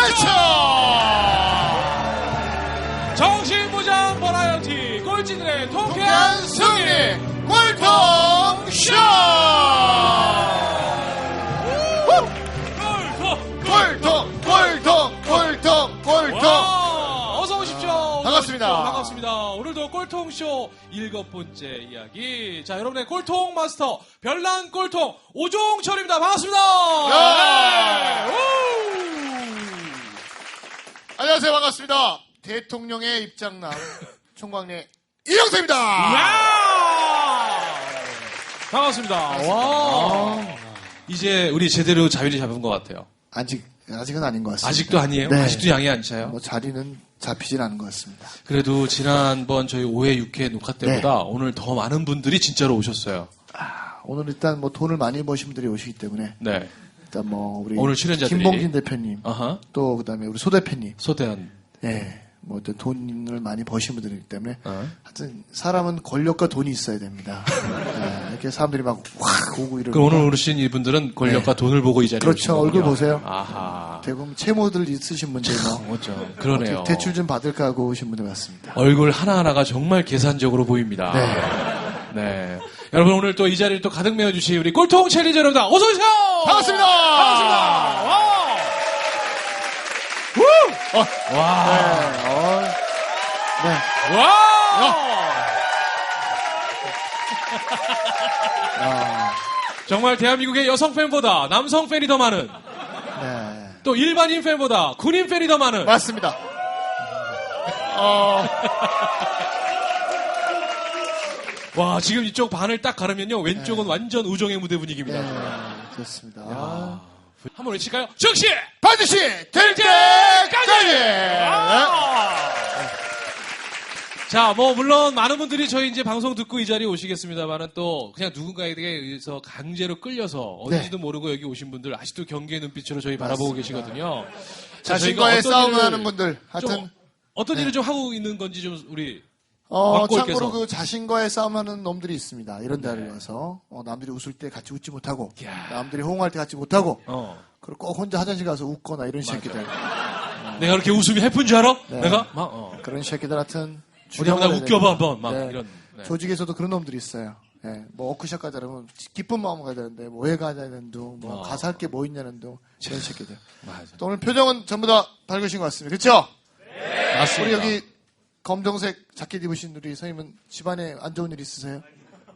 그렇죠. 정신무장 버라이어티 꼴찌들의 통쾌한 승리 꼴통쇼. 꼴통. 어서 오십시오. 반갑습니다. 반갑습니다. 오늘도 꼴통쇼 7번째 이야기. 자, 여러분의 꼴통 마스터 별난 꼴통 오종철입니다. 반갑습니다. 네. 네. 안녕하세요. 반갑습니다. 대통령의 입장남 총광래 이영석입니다. 반갑습니다. 와. 이제 우리 제대로 자리를 잡은 것 같아요. 아직은 아닌 것 같습니다. 아직도 아니에요? 네. 아직도 양이 안 차요? 뭐 자리는 잡히진 않은 것 같습니다. 그래도 지난번 저희 5회, 6회 녹화 때보다 오늘 더 많은 분들이 진짜로 오셨어요. 오늘 일단 뭐 돈을 많이 버신 분들이 오시기 때문에 네. 일단 뭐 우리 오늘 출연자들이 김봉진 대표님 아하. 또 그다음에 우리 소 대표님 소대한. 뭐 돈을 많이 버신 분들이기 때문에 하여튼 사람은 권력과 돈이 있어야 됩니다. 이렇게 사람들이 막 확 오고 이러니까. 그럼 오늘 오신 이분들은 권력과 돈을 보고 이 자리에 그렇죠. 오신 얼굴 거군요. 보세요. 아하. 대부분 채무들 있으신 분들 그렇죠. 그러네요. 대출 좀 받을까 하고 오신 분들 같습니다. 얼굴 하나하나가 정말 계산적으로 보입니다. 네. 여러분 오늘 또 이 자리를 또 가득 메워주신 우리 꼴통 챌린저 여러분들 어서 오세요. 반갑습니다. 와. 와. 네. 와. 정말 대한민국의 여성 팬보다 남성 팬이 더 많은. 네. 또 일반인 팬보다 군인 팬이 더 많은. 맞습니다. 와, 지금 이쪽 반을 딱 가르면요. 왼쪽은 완전 우정의 무대 분위기입니다. 네, 좋습니다. 한번 외칠까요? 즉시! 반드시 될 때까지! 자, 뭐, 물론 많은 분들이 저희 이제 방송 듣고 이 자리에 오시겠습니다만은 또 그냥 누군가에게 의해서 강제로 끌려서 어딘지도 모르고 여기 오신 분들 아직도 경계의 눈빛으로 저희 바라보고 계시거든요. 자, 자신과의 저희가 싸움을 어떤 하는 분들. 하여튼. 어떤 일을 좀 하고 있는 건지 좀 우리 참고로 그 자신과의 싸움하는 놈들이 있습니다. 이런 데를 와서 남들이 웃을 때 같이 웃지 못하고 남들이 호응할 때 같이 못하고 그리고 꼭 혼자 화장실 가서 웃거나 이런 새끼들. 내가 그렇게 웃음이 해픈 줄 알아? 네. 내가? 그런 새끼들 같은 어디 한번 웃겨봐 한번 막 네. 이런. 네. 조직에서도 그런 놈들이 있어요. 뭐 워크숍 가자면 기쁜 마음 가야 되는데 뭐 왜 가자는 둥, 뭐 가서 할 게 뭐 있냐는 둥 이런 새끼들. 맞아. 또 오늘 표정은 전부 다 밝으신 것 같습니다. 그렇죠? 네. 맞습니다. 우리 여기 검정색 자켓 입으신 우리 선생님은 집안에 안 좋은 일 있으세요?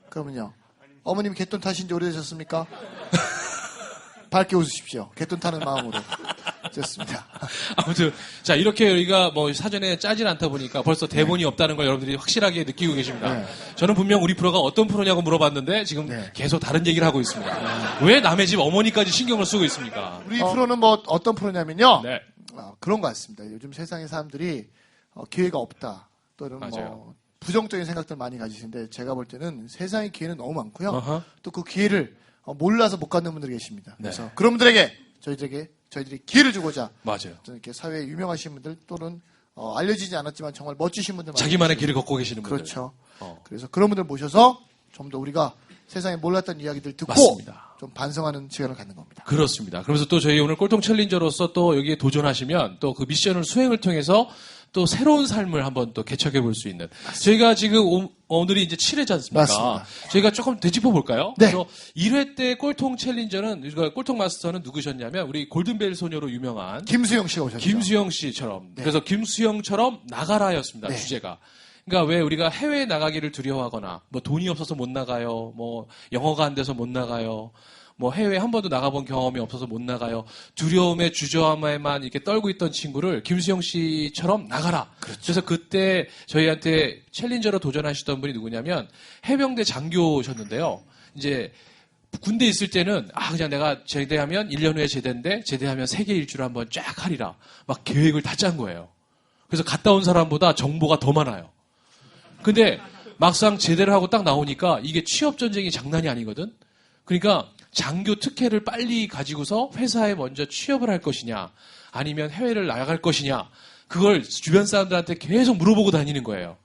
그러면요. 어머님 갯돈 타신 지 오래되셨습니까? 밝게 웃으십시오. 갯돈 타는 마음으로. 좋습니다. 아무튼 자 이렇게 우리가 뭐 사전에 짜질 않다 보니까 벌써 대본이 없다는 걸 여러분들이 확실하게 느끼고 계십니다. 네. 저는 분명 우리 프로가 어떤 프로냐고 물어봤는데 지금 계속 다른 얘기를 하고 있습니다. 왜 남의 집 어머니까지 신경을 쓰고 있습니까? 우리 프로는 뭐 어떤 프로냐면요. 네. 그런 것 같습니다. 요즘 세상에 사람들이 기회가 없다. 또는 맞아요. 뭐 부정적인 생각들 많이 가지시는데 제가 볼 때는 세상에 기회는 너무 많고요. 어허. 또 그 기회를 몰라서 못 갖는 분들이 계십니다. 네. 그래서 그런 분들에게 저희들이 기회를 주고자 맞아요. 이렇게 사회에 유명하신 분들 또는 알려지지 않았지만 정말 멋지신 분들 자기만의 길을 걷고 계시는 분들. 그렇죠. 그래서 그런 분들 모셔서 좀 더 우리가 세상에 몰랐던 이야기들 듣고 맞습니다. 좀 반성하는 시간을 갖는 겁니다. 그렇습니다. 그러면서 또 저희 오늘 꼴통 챌린저로서 또 여기에 도전하시면 또 그 미션을 수행을 통해서 또 새로운 삶을 한번 또 개척해 볼 수 있는. 맞습니다. 저희가 지금 오늘이 이제 7회지 않습니까? 맞습니다. 저희가 조금 되짚어 볼까요? 네. 그래서 1회 때 꼴통 챌린저는, 꼴통 마스터는 누구셨냐면 우리 골든벨 소녀로 유명한 김수영 씨가 오셨죠. 김수영 씨처럼. 네. 그래서 김수영처럼 나가라였습니다. 네. 주제가. 그러니까 왜 우리가 해외에 나가기를 두려워하거나 뭐 돈이 없어서 못 나가요. 뭐 영어가 안 돼서 못 나가요. 뭐 해외에 한 번도 나가본 경험이 없어서 못 나가요. 두려움에 주저함에만 이렇게 떨고 있던 친구를 김수영 씨처럼 나가라. 그렇죠. 그래서 그때 저희한테 챌린저로 도전하시던 분이 누구냐면 해병대 장교셨는데요. 이제 군대 있을 때는 그냥 내가 제대하면 1년 후에 제대인데 제대하면 세계 일주를 한번 쫙 하리라. 막 계획을 다 짠 거예요. 그래서 갔다 온 사람보다 정보가 더 많아요. 근데 막상 제대를 하고 딱 나오니까 이게 취업 전쟁이 장난이 아니거든. 그러니까 장교 특혜를 빨리 가지고서 회사에 먼저 취업을 할 것이냐 아니면 해외를 나갈 것이냐 그걸 주변 사람들한테 계속 물어보고 다니는 거예요.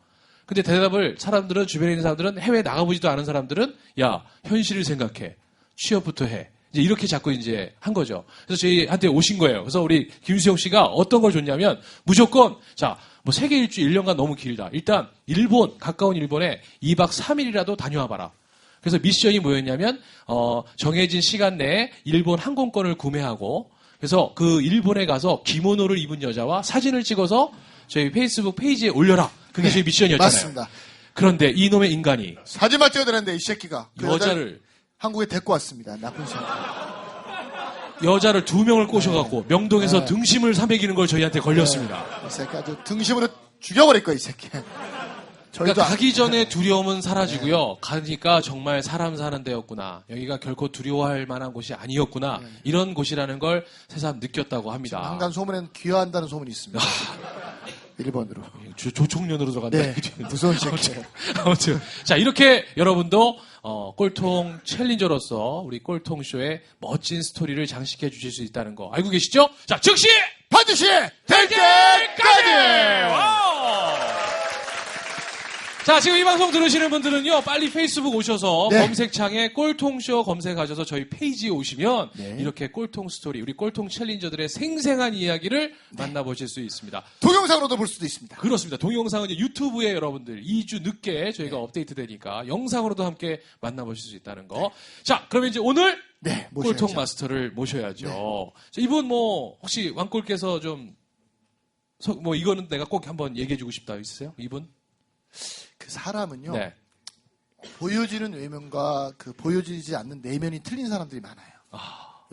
근데 대답을 주변에 있는 사람들은 해외에 나가보지도 않은 사람들은 야 현실을 생각해 취업부터 해 이제 이렇게 자꾸 이제 한 거죠. 그래서 저희한테 오신 거예요. 그래서 우리 김수영 씨가 어떤 걸 줬냐면 무조건 자, 뭐 세계 일주 1년간 너무 길다. 일단 일본, 가까운 일본에 2박 3일이라도 다녀와 봐라. 그래서 미션이 뭐였냐면 정해진 시간 내에 일본 항공권을 구매하고 그래서 그 일본에 가서 기모노를 입은 여자와 사진을 찍어서 저희 페이스북 페이지에 올려라. 그게 저희 미션이었잖아요. 맞습니다. 그런데 이놈의 인간이 사진만 찍어야 되는데 이 새끼가 그 여자를 한국에 데리고 왔습니다. 나쁜 새끼. 여자를 2명을 꼬셔갖고 명동에서 네. 등심을 사먹이는 걸 저희한테 걸렸습니다. 이 새끼 아주 등심으로 죽여버릴 거야 이 새끼. 저희도 그러니까 가기 전에 두려움은 사라지고요. 가니까 정말 사람 사는 데였구나. 여기가 결코 두려워할 만한 곳이 아니었구나. 이런 곳이라는 걸 새삼 느꼈다고 합니다. 한간 소문에는 귀화한다는 소문이 있습니다. 일본으로. 조총련으로 들어간다. 네, 무서운 새끼. 아무튼 자 이렇게 여러분도 꼴통 챌린저로서 우리 꼴통쇼의 멋진 스토리를 장식해 주실 수 있다는 거 알고 계시죠? 자 즉시 반드시 될 때까지. 와우! 자, 지금 이 방송 들으시는 분들은요, 빨리 페이스북 오셔서 네. 검색창에 꼴통쇼 검색하셔서 저희 페이지에 오시면 네. 이렇게 꼴통 스토리, 우리 꼴통 챌린저들의 생생한 이야기를 만나보실 수 있습니다. 동영상으로도 볼 수도 있습니다. 그렇습니다. 동영상은 이제 유튜브에 여러분들 2주 늦게 저희가 업데이트 되니까 영상으로도 함께 만나보실 수 있다는 거. 자, 그러면 이제 오늘 네, 꼴통 모셔야죠. 마스터를 모셔야죠. 자, 이분 뭐 혹시 왕꼴께서 좀 뭐 이거는 내가 꼭 한번 얘기해주고 싶다 있으세요? 이분? 그 사람은요. 네. 보여지는 외면과 그 보여지지 않는 내면이 틀린 사람들이 많아요.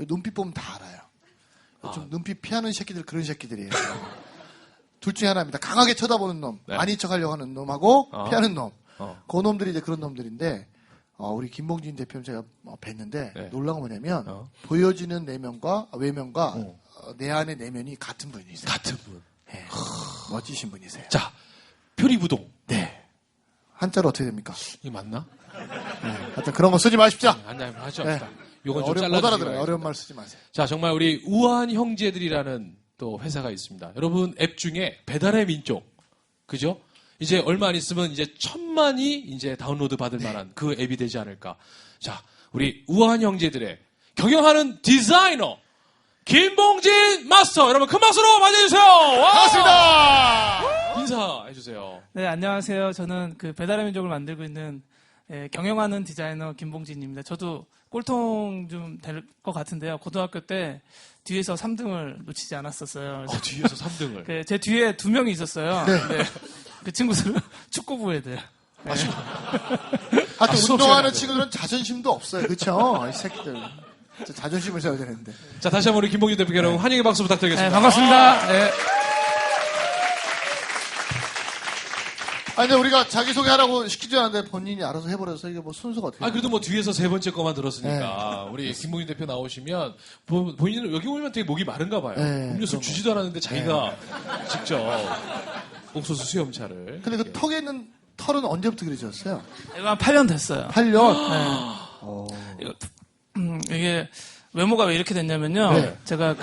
눈빛 보면 다 알아요. 좀 눈빛 피하는 새끼들 그런 새끼들이에요. 둘 중에 하나입니다. 강하게 쳐다보는 놈, 네. 아닌 척하려고 하는 놈하고 피하는 놈. 어. 그 놈들이 이제 그런 놈들인데 우리 김봉진 대표는 제가 뵀는데 네. 놀라운 건 뭐냐면 보여지는 내면과 외면과 내 안의 내면이 같은 분이세요. 같은 분. 네. 멋지신 분이세요. 자, 표리부동. 네. 한자로 어떻게 됩니까? 이게 맞나? 하여튼 그런 거 쓰지 마십시오. 아니, 하죠. 네. 요건 좀 못 잘라주시고. 알아들어요. 어려운 말 쓰지 마세요. 자, 정말 우리 우아한 형제들이라는 또 회사가 있습니다. 여러분 앱 중에 배달의 민족. 그죠? 이제 얼마 안 있으면 이제 1000만이 이제 다운로드 받을 만한 그 앱이 되지 않을까. 자, 우리 우아한 형제들의 경영하는 디자이너 김봉진 마스터 여러분 큰 박수로 맞이해주세요. 와! 반갑습니다. 인사해주세요. 네, 안녕하세요. 저는 그 배달의 민족을 만들고 있는 경영하는 디자이너 김봉진입니다. 저도 꼴통 좀 될 것 같은데요. 고등학교 때 뒤에서 3등을 놓치지 않았었어요. 그래서 뒤에서 3등을. 제 뒤에 2명이 있었어요. 네. 그 친구들은 축구부 애들. 하여튼 수업 운동하는 시간에 친구들은 자존심도 없어요. 그렇죠? 이 새끼들. 진짜 자존심을 세워야 되는데. 자, 다시 한번 우리 김봉진 대표 여러분 환영의 박수 네, 부탁드리겠습니다. 반갑습니다. 네. 근데 우리가 자기소개하라고 시키지 않았는데 본인이 알아서 해버려서 이게 뭐 순서가 어떻게 그래도 뭐 뒤에서 세 번째 거만 들었으니까 우리 김봉진 대표 나오시면 본인은 여기 오면 되게 목이 마른가 봐요. 네, 음료수 그런 주지도 않았는데 자기가 직접 옥수수 수염차를. 근데 그 턱에 있는 털은 언제부터 그려졌어요? 이거 한 8년 됐어요. 8년? 이거, 이게 외모가 왜 이렇게 됐냐면요. 네. 제가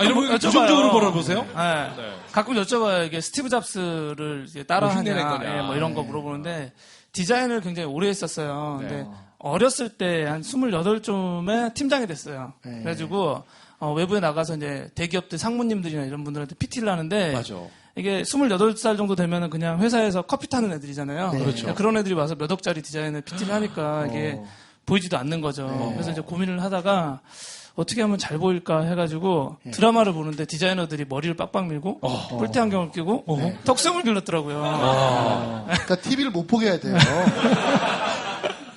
이런 거 여쭤봐요. 부정적으로 벌어보세요? 네. 네. 가끔 여쭤봐요. 이게 스티브 잡스를 이제 흉내낸 따라하냐, 거냐. 예, 뭐 이런 거 물어보는데 디자인을 굉장히 오래 했었어요. 네. 근데 어렸을 때 한 28쯤에 팀장이 됐어요. 네. 그래가지고 외부에 나가서 이제 대기업들 상무님들이나 이런 분들한테 PT를 하는데 맞아. 이게 28살 정도 되면은 그냥 회사에서 커피 타는 애들이잖아요. 네. 그렇죠. 그런 애들이 와서 몇 억짜리 디자인을 PT를 하니까 이게 보이지도 않는 거죠. 그래서 이제 고민을 하다가 어떻게 하면 잘 보일까 해가지고 드라마를 보는데 디자이너들이 머리를 빡빡 밀고 뿔테 안경을 끼고 턱수염을 길렀더라고요. 그러니까 TV를 못 보게 해야 돼요.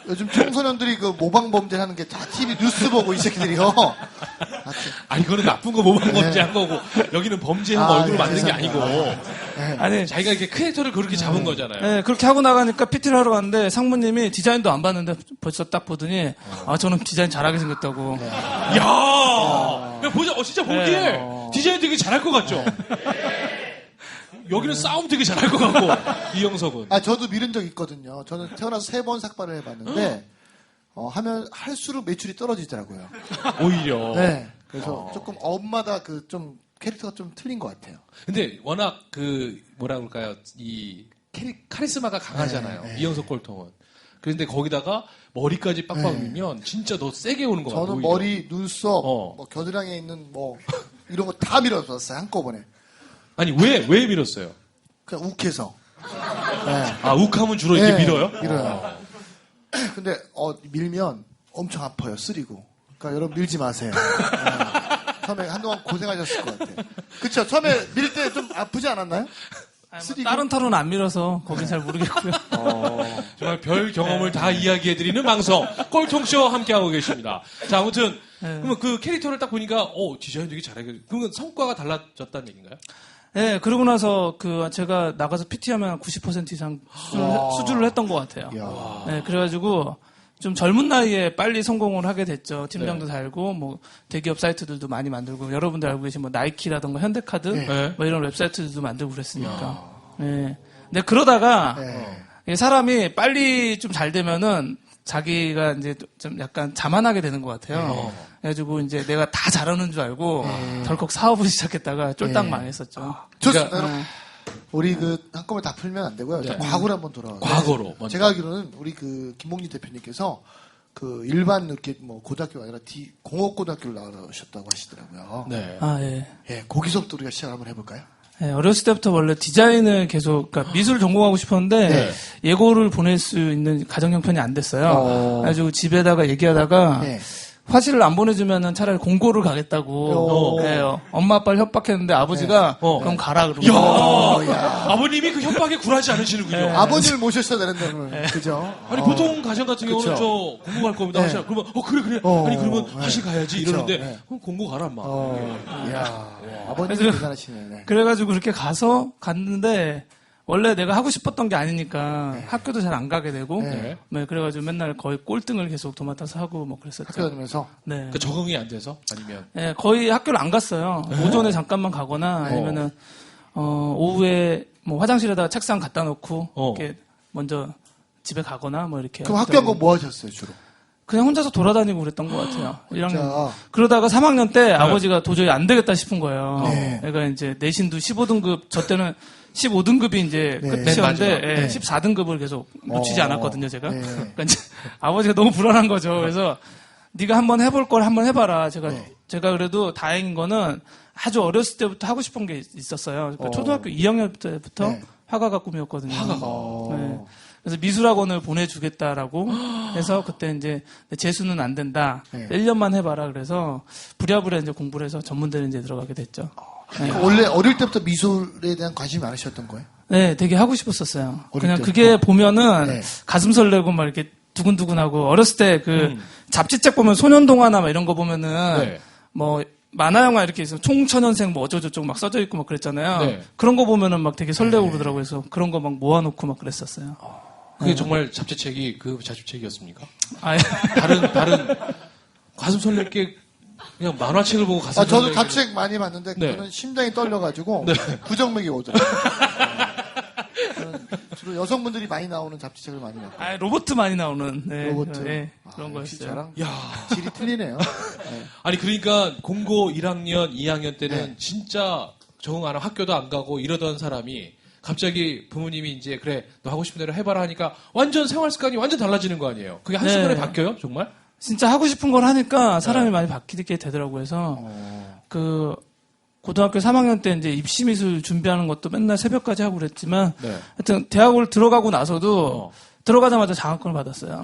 요즘 청소년들이 그 모방 범죄 하는 게 다 TV 뉴스 보고 이 새끼들이요. 이거는 나쁜 거 모방 범죄한 거고 여기는 범죄한 얼굴을 만든 게 아니고 아니, 자기가 이렇게 크리에이터를 그렇게 잡은 거잖아요. 네, 그렇게 하고 나가니까 PT를 하러 갔는데 상무님이 디자인도 안 봤는데 벌써 딱 보더니 저는 디자인 잘하게 생겼다고. 야, 보자, 진짜 보기에 디자인 되게 잘할 것 같죠? 여기는 싸움 되게 잘할 것 같고, 이영석은. 저도 미룬 적 있거든요. 저는 태어나서 3번 삭발을 해봤는데, 하면 할수록 매출이 떨어지더라고요. 오히려. 네. 그래서 조금 엄마다 좀 캐릭터가 좀 틀린 것 같아요. 근데 워낙 뭐라 그럴까요? 이 카리스마가 강하잖아요. 네. 이영석 꼴통은. 그런데 거기다가 머리까지 빡빡 밀면 진짜 더 세게 오는 거 같아요. 저는 오히려. 머리, 눈썹, 어. 뭐 겨드랑이에 있는 뭐 이런 거 다 밀어봤어요 한꺼번에. 아니 왜 밀었어요? 그냥 욱해서. 네. 아 욱하면 주로 이렇게 밀어요? 밀어요. 근데 밀면 엄청 아파요. 쓰리고. 그러니까 여러분 밀지 마세요. 네. 처음에 한동안 고생하셨을 것 같아요. 그쵸? 처음에 밀 때 좀 아프지 않았나요? 쓰리고? 다른 털은 안 밀어서 거긴 잘 모르겠고요. 정말 별 경험을 다 이야기해드리는 방송 꼴통쇼 함께하고 계십니다. 자 아무튼 그러면 그 캐릭터를 딱 보니까 디자인 되게 잘해. 그러면 성과가 달라졌다는 얘기인가요? 네, 그러고 나서 제가 나가서 PT하면 90% 이상 수주를 했던 것 같아요. 이야. 네, 그래가지고 좀 젊은 나이에 빨리 성공을 하게 됐죠. 팀장도 달고 뭐 대기업 사이트들도 많이 만들고 여러분들 알고 계신 뭐 나이키라든가 현대카드 뭐 이런 웹사이트들도 만들고 그랬으니까. 네. 근데 그러다가 사람이 빨리 좀 잘 되면은 자기가 이제 좀 약간 자만하게 되는 것 같아요. 그래가지고 이제 내가 다 잘하는 줄 알고 덜컥 사업을 시작했다가 쫄딱 망했었죠. 좋습니다. 여러분. 우리 한꺼번에 다 풀면 안 되고요. 자, 과거로 한번 돌아와요. 과거로. 먼저. 제가 알기로는 우리 김봉진 대표님께서 일반 이렇게 뭐 고등학교가 아니라 공업고등학교를 나가셨다고 하시더라고요. 네. 아, 예. 예, 거기서부터 우리가 시작을 한번 해볼까요? 네, 어렸을 때부터 원래 디자인을 계속, 그러니까 미술 전공하고 싶었는데, 예고를 보낼 수 있는 가정 형편이 안 됐어요. 그래가지고 집에다가 얘기하다가, 화실을 안 보내주면은 차라리 공고를 가겠다고, 엄마 아빠를 협박했는데 아버지가, 그럼 가라, 그러고. 아버님이 그 협박에 굴하지 않으시는군요. 아버지를 모셨어야 되는데, 오늘. 그죠? 아니 보통 가정 같은 경우는 그쵸. 저 공고 갈 겁니다. 하시라. 그러면 그래. 아니 그러면 화실 가야지 이러는데 그럼 공고 가라 인마. 이야, 아버님이 대단하시네. 네. 그래가지고 그렇게 갔는데, 원래 내가 하고 싶었던 게 아니니까 학교도 잘 안 가게 되고, 네, 그래가지고 맨날 거의 꼴등을 계속 도맡아서 하고 뭐 그랬었죠. 학교 다니면서. 네. 그러니까 적응이 안 돼서 아니면 네, 거의 학교를 안 갔어요. 오전에 잠깐만 가거나 아니면은 오후에 뭐 화장실에다가 책상 갖다 놓고 이렇게 먼저 집에 가거나 뭐 이렇게. 그럼 학교 한 거 뭐 하셨어요, 주로? 그냥 혼자서 돌아다니고 그랬던 것 같아요. 1학년. 진짜. 그러다가 3학년 때 아버지가 도저히 안 되겠다 싶은 거예요. 그러니까 이제 내신도 15등급, 저 때는 15등급이 이제 끝이었는데 14등급을 계속 놓치지 않았거든요, 제가. 그러니까 이제 아버지가 너무 불안한 거죠. 그래서 네가 한번 해볼 걸 한번 해봐라. 제가 그래도 다행인 거는 아주 어렸을 때부터 하고 싶은 게 있었어요. 그러니까 초등학교 2학년 때부터 화가가 꿈이었거든요. 화가가. 네. 그래서 미술학원을 보내주겠다라고 해서 그때 이제 재수는 안 된다. 1년만 해봐라. 그래서 부랴부랴 이제 공부를 해서 전문대를 이제 들어가게 됐죠. 원래 어릴 때부터 미술에 대한 관심이 많으셨던 거예요? 네, 되게 하고 싶었었어요. 그냥 때부터? 그게 보면은 가슴 설레고 막 이렇게 두근두근하고 어렸을 때 잡지책 보면 소년동화나 막 이런 거 보면은 뭐 만화 영화 이렇게 있으면 총천연생 뭐 어쩌고저쩌고 막 써져 있고 막 그랬잖아요. 그런 거 보면은 막 되게 설레고 그러더라고요. 그래서 그런 거 막 모아놓고 막 그랬었어요. 그게 정말 잡지책이 그 잡지책이었습니까? 아, 다른 가슴 설레게 그냥 만화책을 보고 가슴 저도 설레게 잡책 많이 봤는데 그거는 심장이 떨려가지고 부정맥이 오더라고요. 저는 주로 여성분들이 많이 나오는 잡지책을 많이 봤고. 아, 로봇 많이 나오는 로봇. 그런 역시 거였어요. 저랑 질이 틀리네요. 아니 그러니까 공고 1학년, 2학년 때는 진짜 적응 안 하고 학교도 안 가고 이러던 사람이 갑자기 부모님이 이제 그래 너 하고 싶은 대로 해봐라 하니까 완전 생활 습관이 완전 달라지는 거 아니에요? 그게 한순간에 바뀌어요? 정말? 진짜 하고 싶은 걸 하니까 사람이 많이 바뀌게 되더라고요. 그래서 고등학교 3학년 때 이제 입시 미술 준비하는 것도 맨날 새벽까지 하고 그랬지만 하여튼 대학을 들어가고 나서도 들어가자마자 장학금을 받았어요.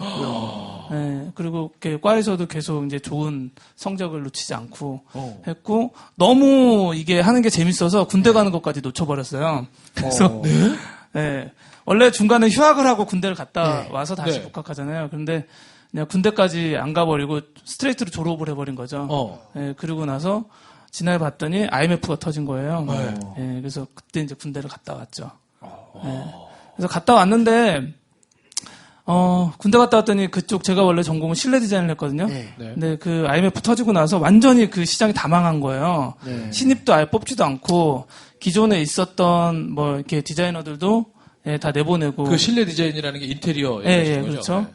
네, 그리고 과에서도 계속 이제 좋은 성적을 놓치지 않고 했고 너무 이게 하는 게 재밌어서 군대 가는 것까지 놓쳐버렸어요. 그래서 네, 원래 중간에 휴학을 하고 군대를 갔다 와서 다시 복학하잖아요. 그런데 그냥 군대까지 안 가버리고 스트레이트로 졸업을 해버린 거죠. 네, 그리고 나서 지나해 봤더니 IMF가 터진 거예요. 네, 그래서 그때 이제 군대를 갔다 왔죠. 네, 그래서 갔다 왔는데 군대 갔다 왔더니 그쪽 제가 원래 전공은 실내 디자인을 했거든요. 근데 그 IMF 터지고 나서 완전히 그 시장이 다 망한 거예요. 신입도 아예 뽑지도 않고 기존에 있었던 뭐 이렇게 디자이너들도 다 내보내고. 그 실내 디자인이라는 게 인테리어 거죠? 그렇죠.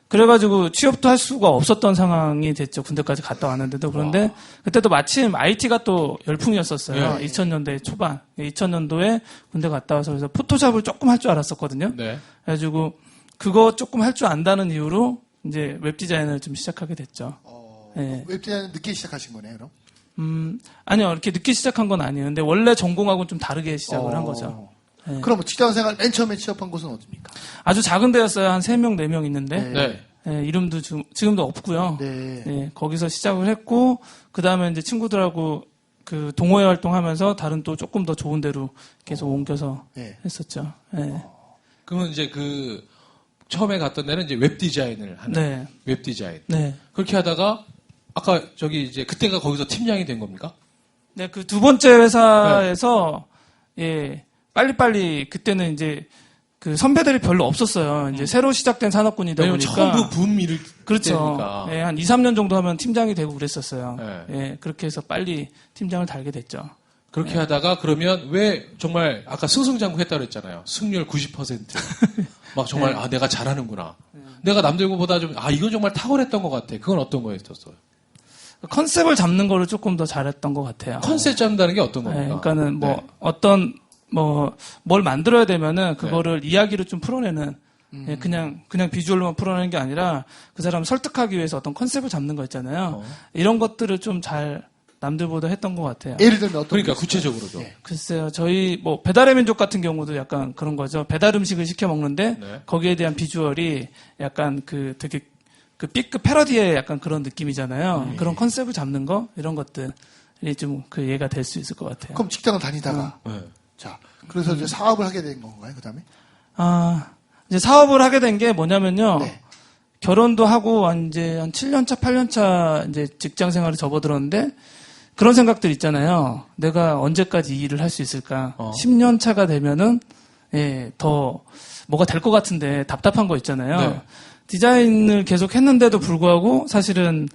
그래가지고 취업도 할 수가 없었던 상황이 됐죠. 군대까지 갔다 왔는데도. 그런데 그때도 마침 IT가 또 열풍이었었어요. 2000년대 초반. 2000년도에 군대 갔다 와서 그래서 포토샵을 조금 할 줄 알았었거든요. 그래가지고 그거 조금 할 줄 안다는 이유로 이제 웹 디자인을 좀 시작하게 됐죠. 예. 웹 디자인 늦게 시작하신 거네요, 그럼? 아니요, 이렇게 늦게 시작한 건 아니에요. 근데 원래 전공하고는 좀 다르게 시작을 한 거죠. 예. 그럼 직장생활 맨 처음에 취업한 곳은 어디입니까? 아주 작은 데였어요. 한 3명, 4명 있는데. 네. 예, 이름도 지금도 없고요. 네. 예, 거기서 시작을 했고, 그 다음에 이제 친구들하고 그 동호회 활동하면서 다른 또 조금 더 좋은 데로 계속 옮겨서 네. 했었죠. 예. 그러면 이제 그 처음에 갔던 데는 이제 웹 디자인을 하는 네. 웹 디자인. 네. 그렇게 하다가 아까 저기 이제 그때가 거기서 팀장이 된 겁니까? 네, 그 두 번째 회사에서, 예, 빨리빨리, 그때는 이제, 그 선배들이 별로 없었어요. 이제 새로 시작된 산업군이다 왜냐면 보니까. 처음 그 붐 일을 그렇죠. 때니까. 예, 한 2, 3년 정도 하면 팀장이 되고 그랬었어요. 네. 예, 그렇게 해서 빨리 팀장을 달게 됐죠. 그렇게 하다가 그러면 왜 정말 아까 승승장구했다고 그랬잖아요. 승률 90%. 막 정말 아 내가 잘하는구나. 내가 남들보다 좀 이건 정말 탁월했던 것 같아. 그건 어떤 거였었어요? 컨셉을 잡는 거를 조금 더 잘했던 것 같아요. 컨셉 잡는다는 게 어떤 겁니까? 그러니까는 뭐 네. 어떤 뭘 만들어야 되면은 그거를 이야기로 좀 풀어내는 예, 그냥 비주얼로만 풀어내는 게 아니라 그 사람을 설득하기 위해서 어떤 컨셉을 잡는 거 있잖아요. 이런 것들을 좀 잘 남들보다 했던 것 같아요. 예를 들면 어떤 그러니까 거 구체적으로 좀. 예. 글쎄요, 저희 뭐 배달의 민족 같은 경우도 약간 그런 거죠. 배달 음식을 시켜 먹는데 네. 거기에 대한 비주얼이 약간 그 되게 그 B급 패러디의 약간 그런 느낌이잖아요. 그런 컨셉을 잡는 거 이런 것들이 좀 그 예가 될 수 있을 것 같아요. 그럼 직장을 다니다가 네. 자 그래서 이제 사업을 하게 된 건가요? 그다음에 이제 사업을 하게 된 게 뭐냐면요. 네. 결혼도 하고 이제 한 7년 차, 8년 차 이제 직장 생활을 접어들었는데 그런 생각들 있잖아요. 내가 언제까지 이 일을 할 수 있을까? 10년 차가 되면은 더 뭐가 될 것 같은데 답답한 거 있잖아요. 네. 디자인을 계속 했는데도 불구하고 사실은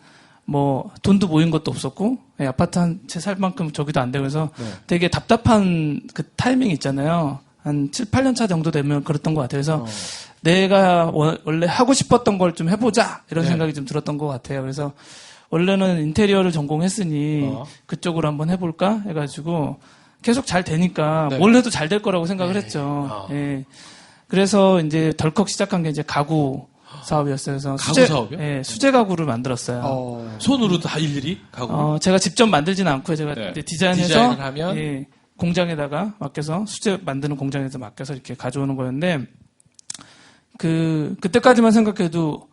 뭐 돈도 모인 것도 없었고 아파트 한 채 살 만큼 저기도 안 되고 해서 되게 답답한 그 타이밍이 있잖아요. 한 7, 8년 차 정도 되면 그랬던 것 같아요. 그래서 내가 원래 하고 싶었던 걸 좀 해보자 이런 생각이 좀 들었던 것 같아요. 그래서 원래는 인테리어를 전공했으니 그쪽으로 한번 해볼까 해가지고 계속 잘 되니까 뭘 해도 잘 될 거라고 생각을 했죠. 예. 그래서 이제 덜컥 시작한 게 이제 가구 사업이었어요. 그래서 가구 사업이요? 예, 수제 가구를 만들었어요. 손으로 다 일일이 가구. 제가 직접 만들지는 않고요. 제가 네. 이제 디자인해서 디자인을 하면? 예, 공장에다가 맡겨서 수제 만드는 공장에서 맡겨서 이렇게 가져오는 거였는데 그때까지만 생각해도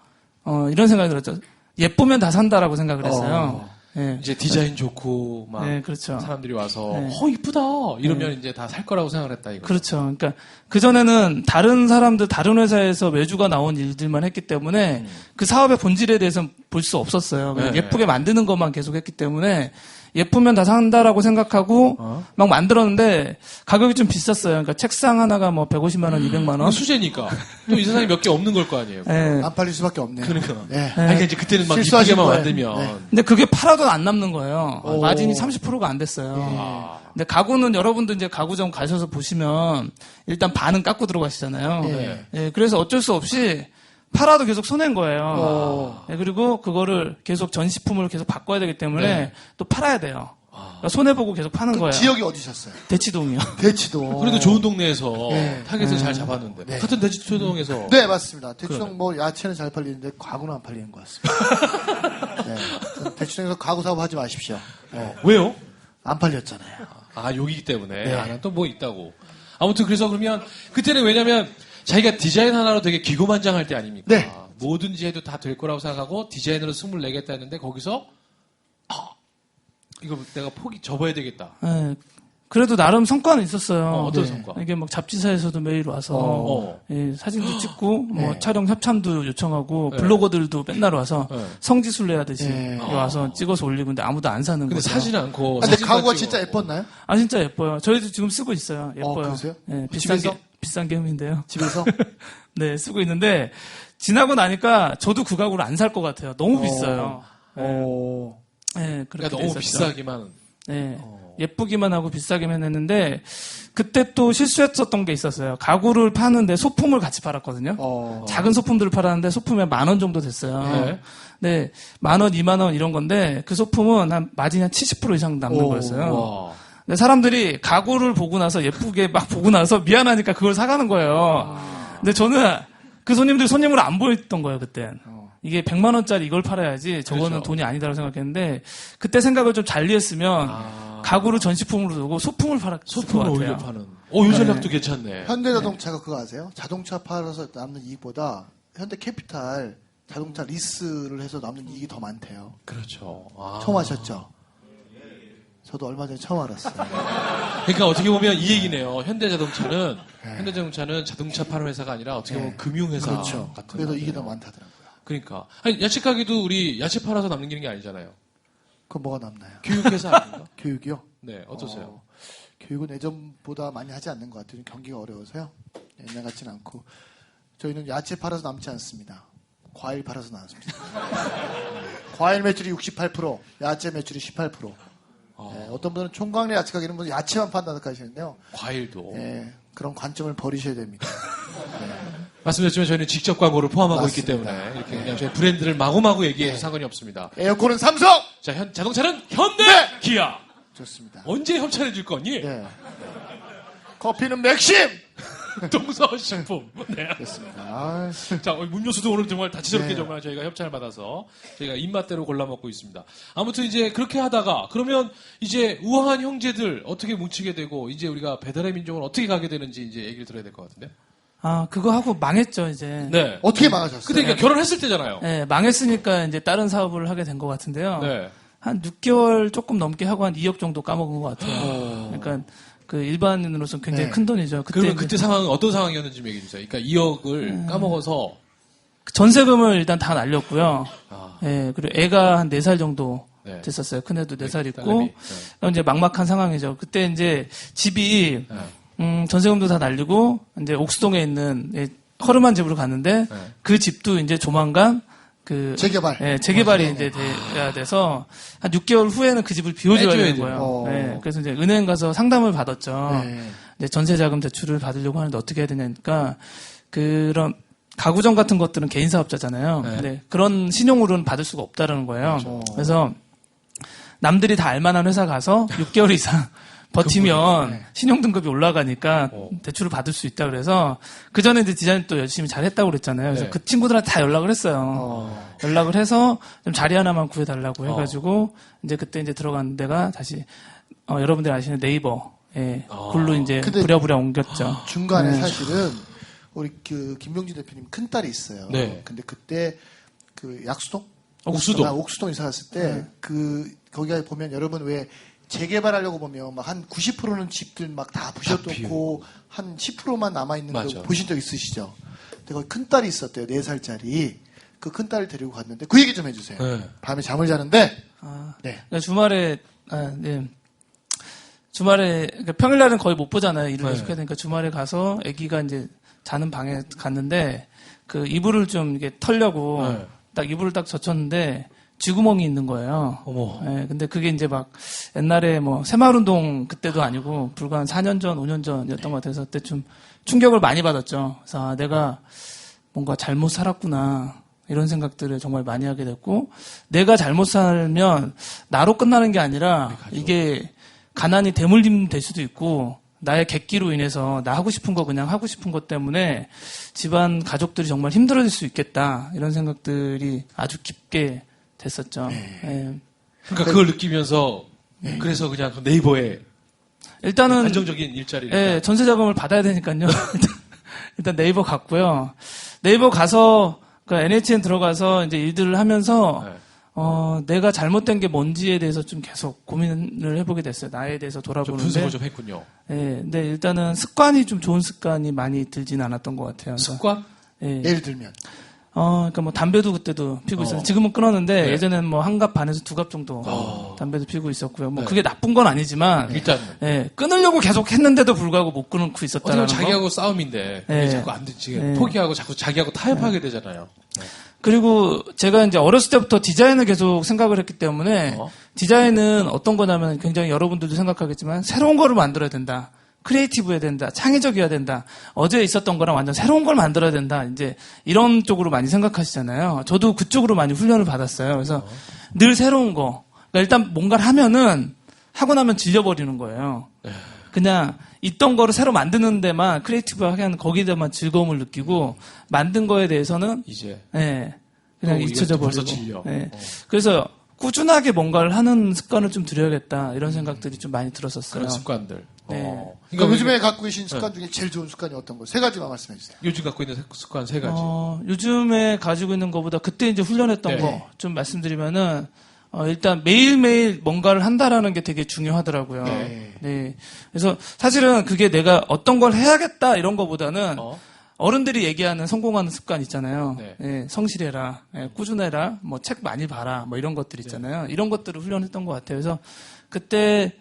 이런 생각이 들었죠. 예쁘면 다 산다라고 생각을 했어요. 예. 이제 디자인 좋고 막 네, 그렇죠. 사람들이 와서 네. 이쁘다 이러면 이제 다 살 거라고 생각을 했다 이거. 그렇죠. 그러니까 그전에는 다른 사람들, 다른 회사에서 외주가 나온 일들만 했기 때문에 그 사업의 본질에 대해서는 볼 수 없었어요. 그냥 네. 예쁘게 만드는 것만 계속 했기 때문에 예쁘면 다 산다라고 생각하고 막 만들었는데 가격이 좀 비쌌어요. 그러니까 책상 하나가 뭐 150만 원, 200만 원. 수제니까 또 이 세상에 몇 개 없는 걸 거 아니에요. 예. 안 팔릴 수밖에 없네요. 그러니까. 예. 그러니까 이제 그때는 막 실수하신 이쁘게만 거예요. 만들면 네. 근데 그게 팔아도 안 남는 거예요. 마진이 30%가 안 됐어요. 근데 가구는 여러분도 이제 가구점 가셔서 보시면 일단 반은 깎고 들어가시잖아요. 네. 예, 그래서 어쩔 수 없이 팔아도 계속 손해인 거예요. 예, 그리고 그거를 계속 전시품을 계속 바꿔야 되기 때문에 네. 또 팔아야 돼요. 그러니까 손해보고 계속 파는 거예요. 지역이 어디셨어요? 대치동이요. 대치동. 그래도 좋은 동네에서 네. 타겟을 잘 잡았는데 같은 대치동에서 네, 맞습니다. 대치동 뭐 야채는 잘 팔리는데 가구는 안 팔리는 것 같습니다. 네. 대치동에서 가구 사업 하지 마십시오. 네. 왜요? 안 팔렸잖아요. 여기기 때문에 네. 또 뭐 있다고. 아무튼 그래서 그러면 그때는 왜냐면 자기가 디자인 하나로 되게 기고만장할 때 아닙니까? 네. 뭐든지 해도 다 될 거라고 생각하고 디자인으로 승부를 내겠다 했는데 거기서 이거 내가 접어야 되겠다. 예, 그래도 나름 성과는 있었어요. 어떤 성과? 이게 막 잡지사에서도 매일 와서 예, 사진도 찍고 뭐 촬영 협찬도 요청하고 네. 블로거들도 맨날 와서 네. 성지순례 하듯이 네. 와서 찍어서 올리고 근데 아무도 안 사는 근데 거죠. 사진은 않고. 근데 사진만 가구가 찍어. 진짜 예뻤나요? 아 진짜 예뻐요. 저희도 지금 쓰고 있어요. 예뻐요. 그러세요? 예, 비싼 집에서? 비싼 게임인데요. 집에서? 네, 쓰고 있는데 지나고 나니까 저도 그 가구를 안 살 것 같아요. 너무 비싸요. 예, 그렇게 그러니까 너무 됐었죠. 비싸기만. 네. 예쁘기만 하고 비싸기만 했는데 그때 또 실수했었던 게 있었어요. 가구를 파는데 소품을 같이 팔았거든요. 작은 소품들을 팔았는데 소품에 10,000원 정도 됐어요. 네. 네, 10,000원, 20,000원 이런 건데 그 소품은 한 마진이 한 70% 이상 남는 오, 거였어요. 와. 근데 사람들이 가구를 보고 나서 예쁘게 막 보고 나서 미안하니까 그걸 사가는 거예요. 근데 저는 그 손님들이 손님으로 안 보였던 거예요, 그때. 어. 이게 100만 원짜리 이걸 팔아야지 저거는 그렇죠. 돈이 아니다라고 생각했는데 그때 생각을 좀 잘리했으면 가구를 전시품으로 두고 소품을 팔았을 것 소품을 같아요. 오히려 파는. 이 전략도 괜찮네. 현대자동차가 그거 아세요? 자동차 팔아서 남는 이익보다 현대캐피탈 자동차 리스를 해서 남는 이익이 더 많대요. 그렇죠. 처음 아셨죠? 저도 얼마 전에 처음 알았어요. 그러니까 어떻게 보면 이 얘기네요. 현대자동차는 자동차 파는 회사가 아니라 어떻게 보면 금융회사 그렇죠. 같은. 그래서 이익이 더 많다더라고요. 그러니까 아니, 야채 가게도 우리 야채 팔아서 남는 게 아니잖아요. 그럼 뭐가 남나요? 교육회사 아닌가? 교육이요? 네, 어떠세요? 교육은 예전보다 많이 하지 않는 것 같아요. 경기가 어려워서요. 옛날 같지는 않고. 저희는 야채 팔아서 남지 않습니다. 과일 팔아서 남습니다. 과일 매출이 68%, 야채 매출이 18%. 네, 어떤 분은 총각내 야채 가게는 뭐 야채만 판다고 하시는데요. 과일도. 네, 그런 관점을 버리셔야 됩니다. 말씀드렸지만 저희는 직접 광고를 포함하고 맞습니다. 있기 때문에 이렇게 그냥 저희 브랜드를 마구마구 얘기해도 상관이 없습니다. 에어컨은 삼성! 자, 자동차는 현대, 기아. 좋습니다. 언제 협찬해 줄 거니? 네. 커피는 맥심! 동서식품. 네. 됐습니다. 아, 자, 음료수도 오늘 정말 다치스럽게 네. 정말 저희가 협찬을 받아서 저희가 입맛대로 골라 먹고 있습니다. 아무튼 이제 그렇게 하다가 그러면 이제 우아한 형제들 어떻게 뭉치게 되고 이제 우리가 배달의 민족은 어떻게 가게 되는지 이제 얘기를 들어야 될 것 같은데. 그거 하고 망했죠, 이제. 네. 어떻게 망하셨어요? 근데 그러니까 결혼했을 때잖아요. 네, 망했으니까 이제 다른 사업을 하게 된 것 같은데요. 네. 한 6개월 조금 넘게 하고 한 2억 정도 까먹은 것 같아요. 그러니까 그 일반인으로서는 굉장히 네. 큰 돈이죠. 그러면 그때 상황은 어떤 상황이었는지 좀 얘기해 주세요. 그러니까 2억을 까먹어서 전세금을 일단 다 날렸고요. 아. 예, 그리고 애가 한 4살 정도 네. 됐었어요. 큰애도 4살 있고. 딸내미. 그럼 이제 막막한 상황이죠. 그때 이제 집이, 네. 전세금도 다 날리고, 이제 옥수동에 있는 허름한 집으로 갔는데, 네. 그 집도 이제 조만간 재개발. 예, 재개발이 이제 돼야 돼서, 한 6개월 후에는 그 집을 비워줘야 빼줘야 되는 돼요. 거예요. 예, 그래서 이제 은행 가서 상담을 받았죠. 네. 이제 전세자금 대출을 받으려고 하는데 어떻게 해야 되냐니까, 그런, 가구점 같은 것들은 개인 사업자잖아요. 네. 근데 그런 신용으로는 받을 수가 없다라는 거예요. 그래서 남들이 다 알만한 회사 가서 6개월 이상 버티면 신용등급이 올라가니까 대출을 받을 수 있다 그래서 그 전에 이제 디자인 또 열심히 잘했다고 그랬잖아요. 그래서 네. 그 친구들한테 다 연락을 했어요. 연락을 해서 좀 자리 하나만 구해달라고 해가지고 이제 그때 이제 들어간 데가 다시 여러분들이 아시는 네이버에 글로 이제 근데 부랴부랴 옮겼죠. 중간에 네. 사실은 우리 그 김병진 대표님 큰 딸이 있어요. 네. 근데 그때 그 약수동? 옥수동. 옥수동 이사 갔을 때 거기가 보면 여러분 왜 재개발하려고 보면 막 한 90%는 집들 막 다 부셔놓고 한 10%만 남아 있는 거 맞아. 보신 적 있으시죠? 근데 거기 큰 딸이 있었대요. 4살짜리. 그 큰 딸을 데리고 갔는데 그 얘기 좀 해주세요. 네. 밤에 잠을 자는데 네. 그러니까 주말에 그러니까 평일날은 거의 못 보잖아요. 일을 네. 계속 해야 되니까 주말에 가서 아기가 이제 자는 방에 갔는데 그 이불을 좀 이게 털려고 네. 딱 이불을 딱 젖혔는데 쥐구멍이 있는 거예요. 어머. 예, 근데 그게 이제 막 옛날에 뭐 새마을운동 그때도 아니고 불과 한 4년 전, 5년 전이었던 것 같아서 그때 좀 충격을 많이 받았죠. 그래서 내가 뭔가 잘못 살았구나. 이런 생각들을 정말 많이 하게 됐고 내가 잘못 살면 나로 끝나는 게 아니라 이게 가난이 대물림 될 수도 있고 나의 객기로 인해서 나 하고 싶은 거 그냥 하고 싶은 것 때문에 집안 가족들이 정말 힘들어질 수 있겠다 이런 생각들이 아주 깊게 됐었죠. 예. 그러니까 그걸 느끼면서 그래서 그냥 그 네이버에 일단은 안정적인 일자리를 예, 전세 자금을 받아야 되니까요. 일단 네이버 갔고요. 네이버 가서 그 NHN 들어가서 이제 일들을 하면서 네. 내가 잘못된 게 뭔지에 대해서 좀 계속 고민을 해보게 됐어요. 나에 대해서 좀 돌아보는데. 분석을 좀 했군요. 예, 근데 일단은 습관이 좀 좋은 습관이 많이 들진 않았던 것 같아요. 그래서, 습관? 예. 예를 들면 그러니까 뭐 담배도 그때도 피고 있었어요. 지금은 끊었는데 네. 예전에는 뭐 한 갑 반에서 두 갑 정도 담배도 피고 있었고요. 뭐 그게 나쁜 건 아니지만 일단 예, 끊으려고 계속 했는데도 불구하고 못 끊고 어떻게 있었다는 보면 거. 자기하고 싸움인데 그게 네. 자꾸 안 되지. 네. 포기하고 자꾸 자기하고 타협하게 되잖아요. 그리고 제가 이제 어렸을 때부터 디자인을 계속 생각을 했기 때문에 디자인은 어떤 거냐면 굉장히 여러분들도 생각하겠지만 새로운 거를 만들어야 된다. 크리에이티브해야 된다. 창의적이어야 된다. 어제 있었던 거랑 완전 새로운 걸 만들어야 된다. 이제 이런 쪽으로 많이 생각하시잖아요. 저도 그쪽으로 많이 훈련을 받았어요. 그래서 늘 새로운 거. 그러니까 일단 뭔가를 하면은 하고 나면 질려버리는 거예요. 그냥 있던 거를 새로 만드는 데만 크리에이티브하게 하는 거기에만 즐거움을 느끼고 만든 거에 대해서는 이제 예, 그냥 잊혀져 벌써 버리고. 질려. 예. 그래서 꾸준하게 뭔가를 하는 습관을 좀 들여야겠다 이런 생각들이 좀 많이 들었었어요. 그런 습관들. 네. 그러니까 요즘에 갖고 계신 습관 중에 제일 좋은 습관이 어떤 거예요? 세 가지만 말씀해 주세요. 요즘 갖고 있는 습관 세 가지. 요즘에 가지고 있는 것보다 그때 이제 훈련했던 네. 거 좀 말씀드리면은 일단 매일매일 뭔가를 한다라는 게 되게 중요하더라고요. 네. 네. 그래서 사실은 그게 내가 어떤 걸 해야겠다 이런 거보다는 어른들이 얘기하는 성공하는 습관 있잖아요. 네. 예, 성실해라, 예, 꾸준해라, 뭐 책 많이 봐라, 뭐 이런 것들 있잖아요. 이런 것들을 훈련했던 것 같아요. 그래서 그때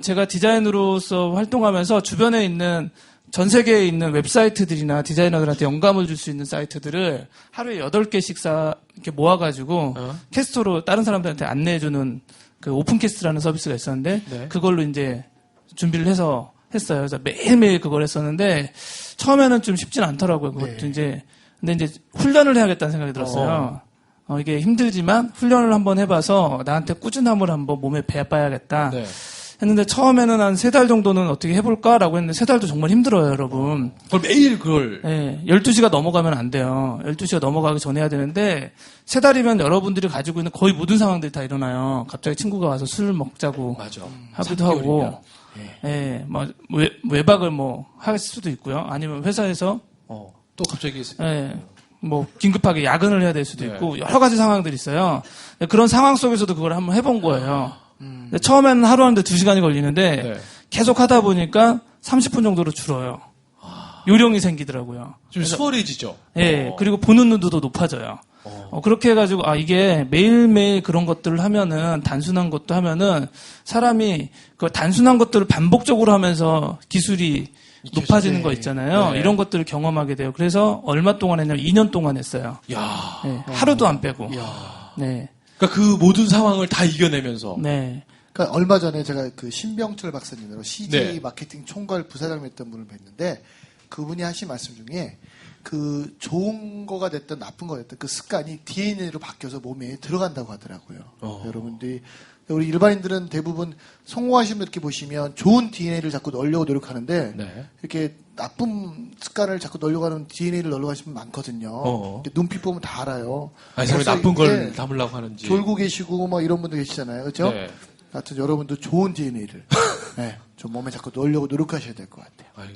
제가 디자인으로서 활동하면서 주변에 있는 전 세계에 있는 웹사이트들이나 디자이너들한테 영감을 줄 수 있는 사이트들을 하루에 8개씩 이렇게 모아가지고 캐스터로 다른 사람들한테 안내해주는 그 오픈캐스트라는 서비스가 있었는데 네. 그걸로 이제 준비를 해서 했어요. 그래서 매일매일 그걸 했었는데 처음에는 좀 쉽진 않더라고요. 그것도 이제 근데 이제 훈련을 해야겠다는 생각이 들었어요. 이게 힘들지만 훈련을 한번 해봐서 나한테 꾸준함을 한번 몸에 배봐야겠다. 네. 했는데 처음에는 한 3달 정도는 어떻게 해볼까라고 했는데 3달도 정말 힘들어요, 여러분. 그걸 매일 그걸. 네, 12시가 넘어가면 안 돼요. 12시가 넘어가기 전에 해야 되는데 3달이면 여러분들이 가지고 있는 거의 모든 상황들이 다 일어나요. 갑자기 친구가 와서 술 먹자고 맞아. 하기도 하고 예, 뭐 외박을 뭐 할 수도 있고요. 아니면 회사에서 또 갑자기 예, 뭐 긴급하게 야근을 해야 될 수도 네. 있고 여러 가지 상황들이 있어요. 그런 상황 속에서도 그걸 한번 해본 거예요. 근데 처음에는 하루 하는데 2시간이 걸리는데 네. 계속 하다 보니까 30분 정도로 줄어요. 요령이 생기더라고요. 좀 수월해지죠. 예, 그리고 보는 눈도 높아져요. 그렇게 해가지고, 이게 매일매일 그런 것들을 하면은, 단순한 것도 하면은, 사람이 그 단순한 것들을 반복적으로 하면서 기술이 높아지는 거 있잖아요. 네. 이런 것들을 경험하게 돼요. 그래서 얼마 동안 했냐면 2년 동안 했어요. 야. 네, 하루도 안 빼고. 네. 그러니까 그 모든 상황을 다 이겨내면서. 네. 그러니까 얼마 전에 제가 그 신병철 박사님으로 CJ 네. 마케팅 총괄 부사장이었던 분을 뵀는데 그분이 하신 말씀 중에 그 좋은 거가 됐든 나쁜 거가 됐든 그 습관이 DNA로 바뀌어서 몸에 들어간다고 하더라고요. 여러분들이 우리 일반인들은 대부분 성공하신 분 이렇게 보시면 좋은 DNA를 자꾸 넣으려고 노력하는데 네. 이렇게 나쁜 습관을 자꾸 넣으려고 하는 DNA를 넣으려고 하시는 분 많거든요. 눈빛 보면 다 알아요. 아니, 사람이 벌써 나쁜 걸 이게 담으려고 하는지. 졸고 계시고 뭐 이런 분들 계시잖아요. 그렇죠? 네. 하여튼 여러분도 좋은 DNA를 좀 몸에 자꾸 넣으려고 노력하셔야 될 것 같아요.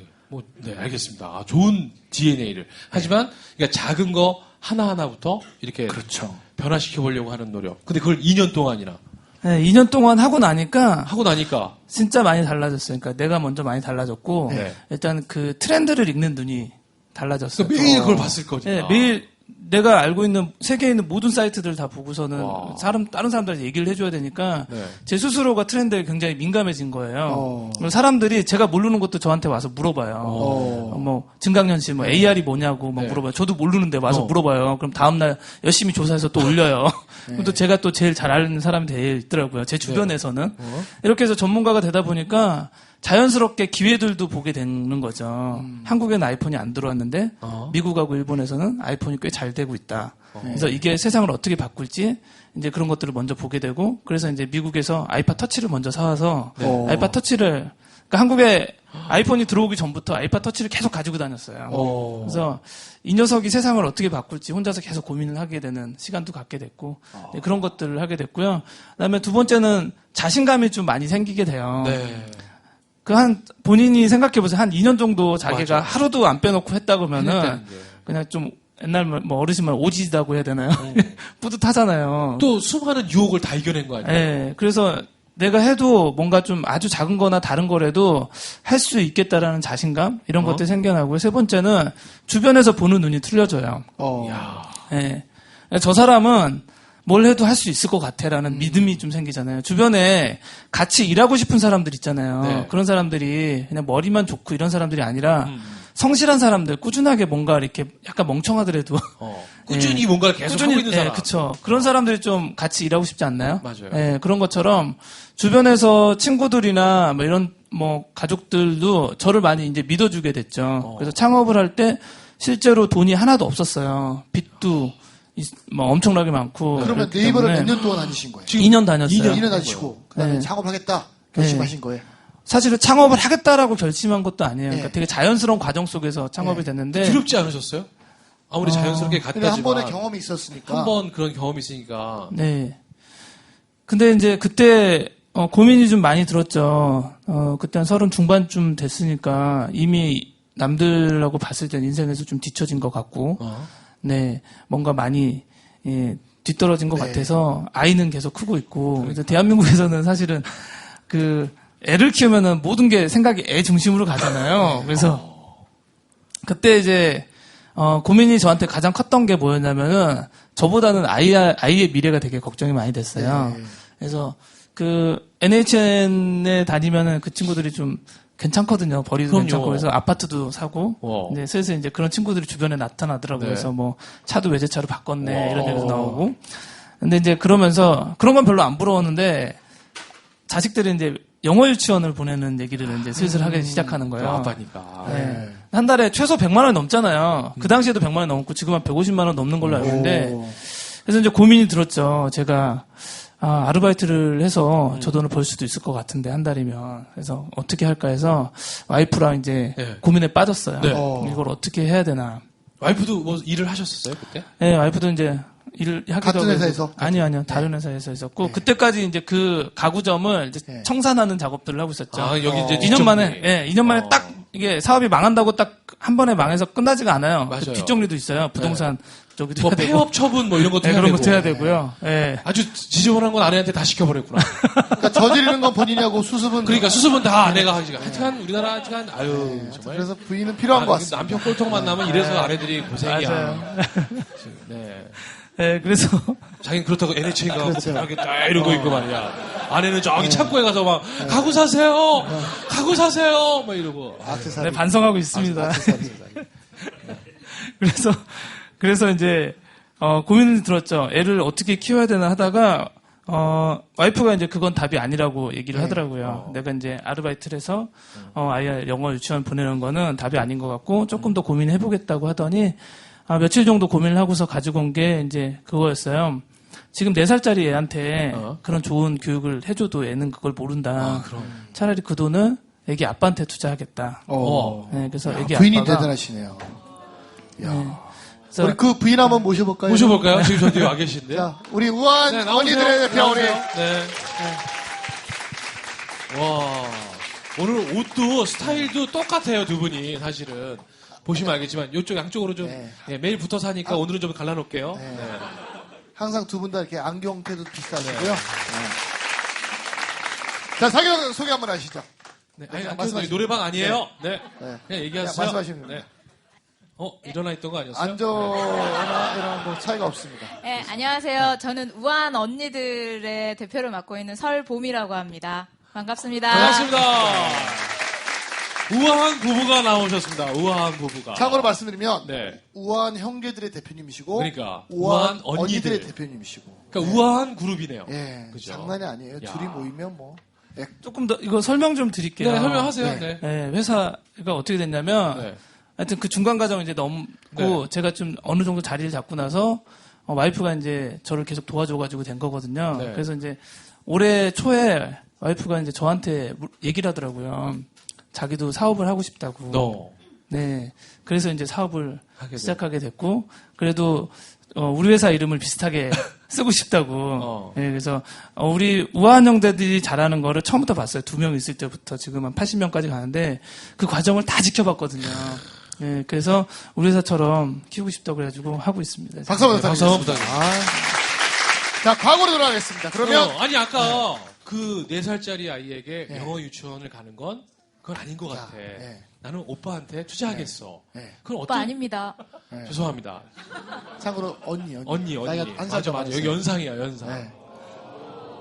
네, 알겠습니다. 좋은 DNA를. 하지만, 그러니까 작은 거 하나하나부터 이렇게. 그렇죠. 변화시켜 보려고 하는 노력. 근데 그걸 2년 동안이나. 네, 2년 동안 하고 나니까 하고 나니까. 진짜 많이 달라졌어요. 그러니까 내가 먼저 많이 달라졌고 네. 일단 그 트렌드를 읽는 눈이 달라졌어요. 그러니까 매일 그걸 봤을 거니까. 네, 매일 내가 알고 있는 세계에 있는 모든 사이트들 다 보고서는 다른 사람들한테 얘기를 해줘야 되니까 네. 제 스스로가 트렌드에 굉장히 민감해진 거예요. 사람들이 제가 모르는 것도 저한테 와서 물어봐요. 뭐 증강현실, 뭐 AR이 뭐냐고 막 네. 물어봐요. 저도 모르는데 와서 물어봐요. 그럼 다음 날 열심히 조사해서 또 올려요. 그럼 또 제가 또 제일 잘 아는 사람이 되어 있더라고요. 제 주변에서는 이렇게 해서 전문가가 되다 보니까. 자연스럽게 기회들도 보게 되는 거죠. 한국에는 아이폰이 안 들어왔는데 미국하고 일본에서는 아이폰이 꽤 잘 되고 있다. 그래서 이게 세상을 어떻게 바꿀지 이제 그런 것들을 먼저 보게 되고 그래서 이제 미국에서 아이팟 터치를 먼저 사와서 아이팟 터치를 그러니까 한국에 아이폰이 들어오기 전부터 아이팟 터치를 계속 가지고 다녔어요. 그래서 이 녀석이 세상을 어떻게 바꿀지 혼자서 계속 고민을 하게 되는 시간도 갖게 됐고 네, 그런 것들을 하게 됐고요. 그다음에 두 번째는 자신감이 좀 많이 생기게 돼요. 네. 본인이 생각해보세요. 한 2년 정도 자기가 맞아. 하루도 안 빼놓고 했다 그러면은 했다는 게. 그냥 좀 옛날 뭐 어르신 말 오지다고 해야 되나요? 뿌듯하잖아요. 또 수많은 유혹을 다 이겨낸 거 아니에요? 네, 그래서 내가 해도 뭔가 좀 아주 작은 거나 다른 거라도 할 수 있겠다라는 자신감 이런 것들이 생겨나고요. 세 번째는 주변에서 보는 눈이 틀려져요. 네. 저 사람은 뭘 해도 할 수 있을 것 같아라는 믿음이 좀 생기잖아요. 주변에 같이 일하고 싶은 사람들 있잖아요. 네. 그런 사람들이 그냥 머리만 좋고 이런 사람들이 아니라 성실한 사람들, 꾸준하게 뭔가 이렇게 약간 멍청하더라도 꾸준히 뭔가를 계속 하고 있는 사람. 그렇죠. 그런 사람들이 좀 같이 일하고 싶지 않나요? 맞아요. 예, 그런 것처럼 주변에서 친구들이나 뭐 이런 뭐 가족들도 저를 많이 이제 믿어주게 됐죠. 그래서 창업을 할 때 실제로 돈이 하나도 없었어요. 빚도 뭐 엄청나게 많고. 그러면 그렇기 네이버를 때문에 몇 년 동안 다니신 거예요? 2년 다녔어요. 2년 다니시고 그다음에 네. 창업하겠다 결심하신 거예요? 사실은 창업을 하겠다라고 결심한 것도 아니에요. 그러니까 예. 되게 자연스러운 과정 속에서 창업이 됐는데 두렵지 않으셨어요? 아무리 자연스럽게 근데 갔다지만 한 번의 경험이 있었으니까. 한 번 그런 경험이 있으니까 네. 근데 이제 그때 고민이 좀 많이 들었죠. 그때 한 30 중반쯤 됐으니까 이미 남들하고 봤을 땐 인생에서 좀 뒤처진 것 같고, 네, 뭔가 많이 예, 뒤떨어진 것 네. 같아서 아이는 계속 크고 있고, 그래서 대한민국에서는 사실은 그 애를 키우면은 모든 게 생각이 애 중심으로 가잖아요. 그래서 그때 이제 고민이 저한테 가장 컸던 게 뭐였냐면은 저보다는 아이의 미래가 되게 걱정이 많이 됐어요. 네. 그래서 그 NHN에 다니면은 그 친구들이 좀 괜찮거든요. 벌이도 그럼요. 괜찮고 그래서 아파트도 사고. 네, 슬슬 이제 그런 친구들이 주변에 나타나더라고요. 네. 그래서 뭐 차도 외제차로 바꿨네 이런 얘기도 나오고. 근데 이제 그러면서 그런 건 별로 안 부러웠는데 자식들이 이제 영어 유치원을 보내는 얘기를 이제 슬슬 하기 시작하는 거예요. 아빠니까. 네. 한 달에 최소 100만 원 넘잖아요. 그 당시에도 100만 원 넘었고 지금 한 150만 원 넘는 걸로 알고 있는데 그래서 이제 고민이 들었죠. 제가 아르바이트를 해서 저 돈을 벌 수도 있을 것 같은데 한 달이면 그래서 어떻게 할까 해서 와이프랑 이제 네. 고민에 빠졌어요. 네. 이걸 어떻게 해야 되나. 와이프도 뭐 일을 하셨었어요 그때? 네, 와이프도 이제 일을 하기도 같은 하고 회사에서? 아니요 다른 회사에서 있었고 그때까지 이제 그 가구점을 이제 청산하는 작업들을 하고 있었죠. 아 여기 이제 2년 만에 뒷정리. 2년 만에 딱 이게 사업이 망한다고 딱 한 번에 망해서 끝나지가 않아요. 맞아요. 그 뒷정리도 있어요. 부동산 저기도 뭐 해야 되고. 폐업 처분 뭐 이런 것도 네, 해야 그런 되고. 것도 해야 되고요. 예. 아주 지저분한 건 아내한테 다 시켜버렸구나. 그러니까 저지르는 건 본인이하고 수습은. 그러니까 수습은 다 아내가 하지가. 하여튼 우리나라 하여튼 아유 정말. 그래서 부인은 필요한 것 같습니다. 남편 꼴통 만나면 이래서 아내들이 고생이야. 맞아요. 네. 네, 그래서 자기는 그렇다고 NHN 가고 그렇죠. 편하게 딱 이러고 있고 말이야. 아내는 저기 창고에 가서 막 가구 사세요, 가구 사세요, 막 이러고. 악세사리. 네, 반성하고 있습니다. 그래서 이제 고민을 들었죠. 애를 어떻게 키워야 되나 하다가 와이프가 이제 그건 답이 아니라고 얘기를 하더라고요. 내가 이제 아르바이트를 해서 아이 영어 유치원 보내는 거는 답이 아닌 것 같고 조금 더 고민해 보겠다고 하더니 며칠 정도 고민을 하고서 가지고 온 게 이제 그거였어요. 지금 4살짜리 애한테 그런 좋은 교육을 해줘도 애는 그걸 모른다. 차라리 그 돈을 애기 아빠한테 투자하겠다. 네, 그래서 애기 부인이 아빠가 대단하시네요. 네. 우리 그 부인 한번 모셔볼까요? 모셔볼까요? 지금 저 뒤에 와 계신데. 자, 우리 우한 네, 나오세요. 언니들의 대표 우리. 네. 와, 오늘 옷도 스타일도 똑같아요, 두 분이, 사실은. 보시면 알겠지만, 이쪽 양쪽으로 좀, 네. 예, 매일 붙어서 하니까 오늘은 좀 갈라놓을게요. 네. 네. 항상 두 분 다 이렇게 안경테도 비슷하시고요. 네. 자, 사교 소개 한번 하시죠. 네. 아니, 말씀하시면 노래방 아니에요. 네. 네. 그냥 얘기하세요. 그냥 말씀하시면 네. 됩니다. 일어나 있던 거 아니었어요? 안저나 이런 거 차이가 없습니다. 네, 안녕하세요. 저는 우한 언니들의 대표를 맡고 있는 설봄이라고 합니다. 반갑습니다. 반갑습니다. 우아한 부부가 나오셨습니다. 우아한 부부가. 참고로 말씀드리면 네. 우한 형제들의 대표님이시고 그러니까 우한 우한 언니들. 언니들의 대표님이시고. 그러니까 우아한 그룹이네요. 예, 그죠? 장난이 아니에요. 야. 둘이 모이면 뭐. 예, 조금 더 이거 설명 좀 드릴게요. 네, 설명하세요. 네. 네. 네, 회사가 어떻게 됐냐면 네. 하여튼 그 중간 과정 이제 넘고 네. 제가 좀 어느 정도 자리를 잡고 나서 와이프가 이제 저를 계속 도와줘가지고 된 거거든요. 네. 그래서 이제 올해 초에 와이프가 이제 저한테 얘기를 하더라고요. 자기도 사업을 하고 싶다고. 너. 네. 그래서 이제 사업을 하게 시작하게 됐고 그래도 우리 회사 이름을 비슷하게 쓰고 싶다고. 네, 그래서 우리 우아한 형제들이 잘하는 거를 처음부터 봤어요. 2명 있을 때부터 지금 한 80명까지 가는데 그 과정을 다 지켜봤거든요. 네, 그래서 우리 회사처럼 키우고 싶다고 그래가지고 하고 있습니다. 박수 한번 박수 부탁드립니다. 한번 부탁드립니다. 자, 과거로 돌아가겠습니다. 그러면 아니 아까 그 4살짜리 아이에게 네. 영어 유치원을 가는 건 그건 아닌 것 같아. 네. 나는 오빠한테 투자하겠어. 네. 그건 오빠 어떤 아닙니다. 죄송합니다. 참고로 언니. 언니. 나이가 한 살 맞아. 더 여기 연상이야, 연상. 네.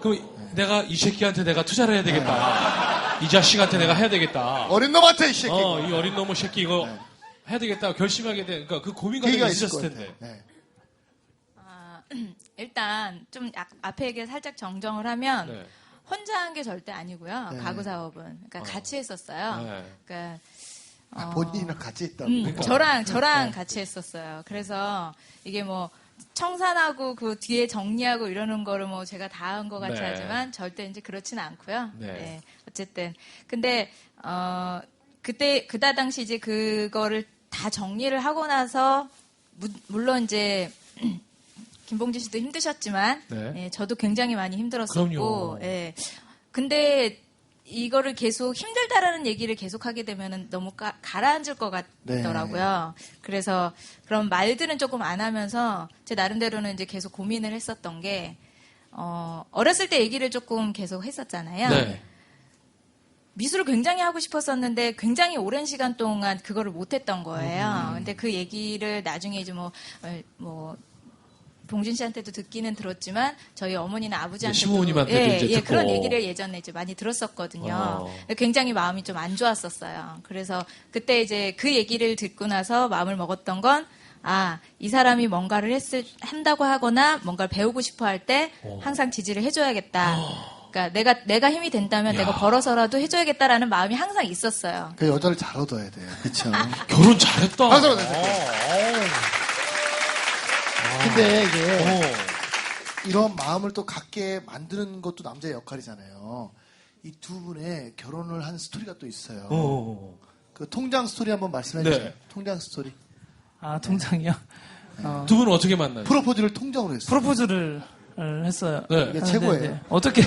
그럼 내가 이 새끼한테 내가 투자를 해야 되겠다. 이 자식한테 내가 해야 되겠다. 어린 놈한테 이 새끼. 이 어린 놈의 새끼 이거 해야 되겠다 결심하게 된, 그러니까 그 고민 과정이 계기가 있을 있었을 것 텐데. 같아요. 네. 일단 좀 앞에 얘기 살짝 정정을 하면 네. 혼자 한 게 절대 아니고요. 네. 가구 사업은. 그러니까 같이 했었어요. 네. 그러니까 본인이랑 같이 있다고. 저랑 같이 했었어요. 그래서 이게 뭐 청산하고 그 뒤에 정리하고 이러는 거를 뭐 제가 다 한 것 같이 네. 하지만 절대 이제 그렇지는 않고요. 네. 네. 어쨌든 근데 그다 당시 이제 그거를 다 정리를 하고 나서 물론 이제 김봉진 씨도 힘드셨지만 네. 예, 저도 굉장히 많이 힘들었었고 그럼요. 예. 근데 이거를 계속 힘들다라는 얘기를 계속 하게 되면은 너무 가라앉을 것 같더라고요. 그래서 그런 말들은 조금 안 하면서 제 나름대로는 이제 계속 고민을 했었던 게 어렸을 때 얘기를 조금 계속 했었잖아요. 네. 미술을 굉장히 하고 싶었었는데 굉장히 오랜 시간 동안 그거를 못했던 거예요. 근데 그 얘기를 나중에 이제 뭐 봉준 씨한테도 듣기는 들었지만 저희 어머니나 아버지한테도 시부모님한테도 이제 듣고. 그런 얘기를 예전에 이제 많이 들었었거든요. 굉장히 마음이 좀 안 좋았었어요. 그래서 그때 이제 그 얘기를 듣고 나서 마음을 먹었던 건 이 사람이 뭔가를 한다고 하거나 뭔가를 배우고 싶어 할 때 항상 지지를 해줘야겠다. 그러니까 내가 힘이 된다면 내가 벌어서라도 해줘야겠다라는 마음이 항상 있었어요. 그 여자를 잘 얻어야 돼요. 그렇죠. 결혼 잘했다. 박수 한번 주세요. 근데 이게 이런 마음을 또 갖게 만드는 것도 남자의 역할이잖아요. 이 두 분의 결혼을 한 스토리가 또 있어요. 그 통장 스토리 한번 말씀해 주세요. 네. 통장 스토리. 통장이요? 두 분은 어떻게 만나요? 프로포즈를 통장으로 했어요. 프로포즈를 했어요. 네. 이게 최고예요. 네. 어떻게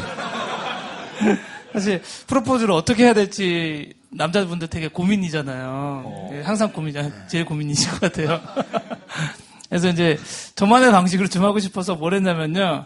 사실 프로포즈를 어떻게 해야 될지 남자분들 되게 고민이잖아요. 예, 항상 제일 고민이신 것 같아요. 그래서 이제 저만의 방식으로 좀 하고 싶어서 뭘 했냐면요.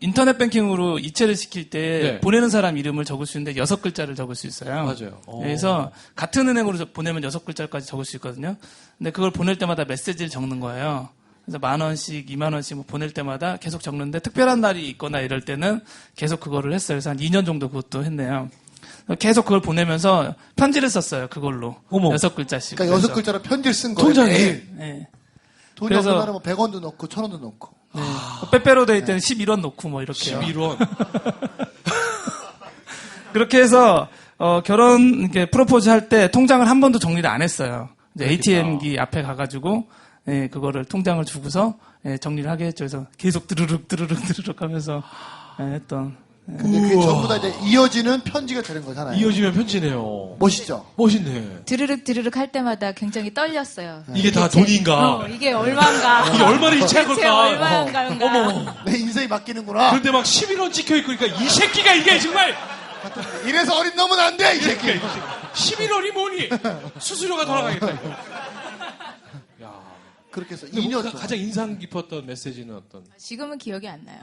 인터넷 뱅킹으로 이체를 시킬 때 네. 보내는 사람 이름을 적을 수 있는데 6글자를 적을 수 있어요. 맞아요. 그래서 같은 은행으로 보내면 6글자까지 적을 수 있거든요. 근데 그걸 보낼 때마다 메시지를 적는 거예요. 그래서 10,000원씩, 20,000원씩 뭐 보낼 때마다 계속 적는데 특별한 날이 있거나 이럴 때는 계속 그거를 했어요. 그래서 한 2년 정도 그것도 했네요. 계속 그걸 보내면서 편지를 썼어요. 그걸로. 어머. 6글자씩. 그러니까 6글자로 편지를 쓴 거예요. 통장에? 매일. 네. 돈이 그래서- 없는 날은 뭐 100원도 넣고 1,000원도 넣고. 네. 빼빼로 데이 때는 11원 놓고 뭐 이렇게요. 11원. 그렇게 해서 결혼 이렇게 프로포즈 할 때 통장을 한 번도 정리를 안 했어요. 이제 ATM기 앞에 가가지고 그거를 통장을 주고서 정리를 하게 했죠. 그래서 계속 드르륵 하면서 했던. 근데 그게 전부 다 이제 이어지는 편지가 되는 거잖아요. 이어지면 편지네요. 멋있죠? 멋있네. 드르륵 할 때마다 굉장히 떨렸어요. 이게 다 돈인가? 이게 얼마인가? 이게 얼마나 이체할 대체 걸까? 얼마인가? 어머. 내 인생이 바뀌는구나. 그런데 막 11원 찍혀있고, 그러니까 이 새끼가 이게 정말. 이래서 어린 놈은 안 돼, 이 새끼. 11원이 뭐니? 수수료가 돌아가겠다. 이거. 야. 그렇게 해서 근데 2년 뭐 동안. 가장 인상 깊었던 메시지는 어떤? 지금은 기억이 안 나요.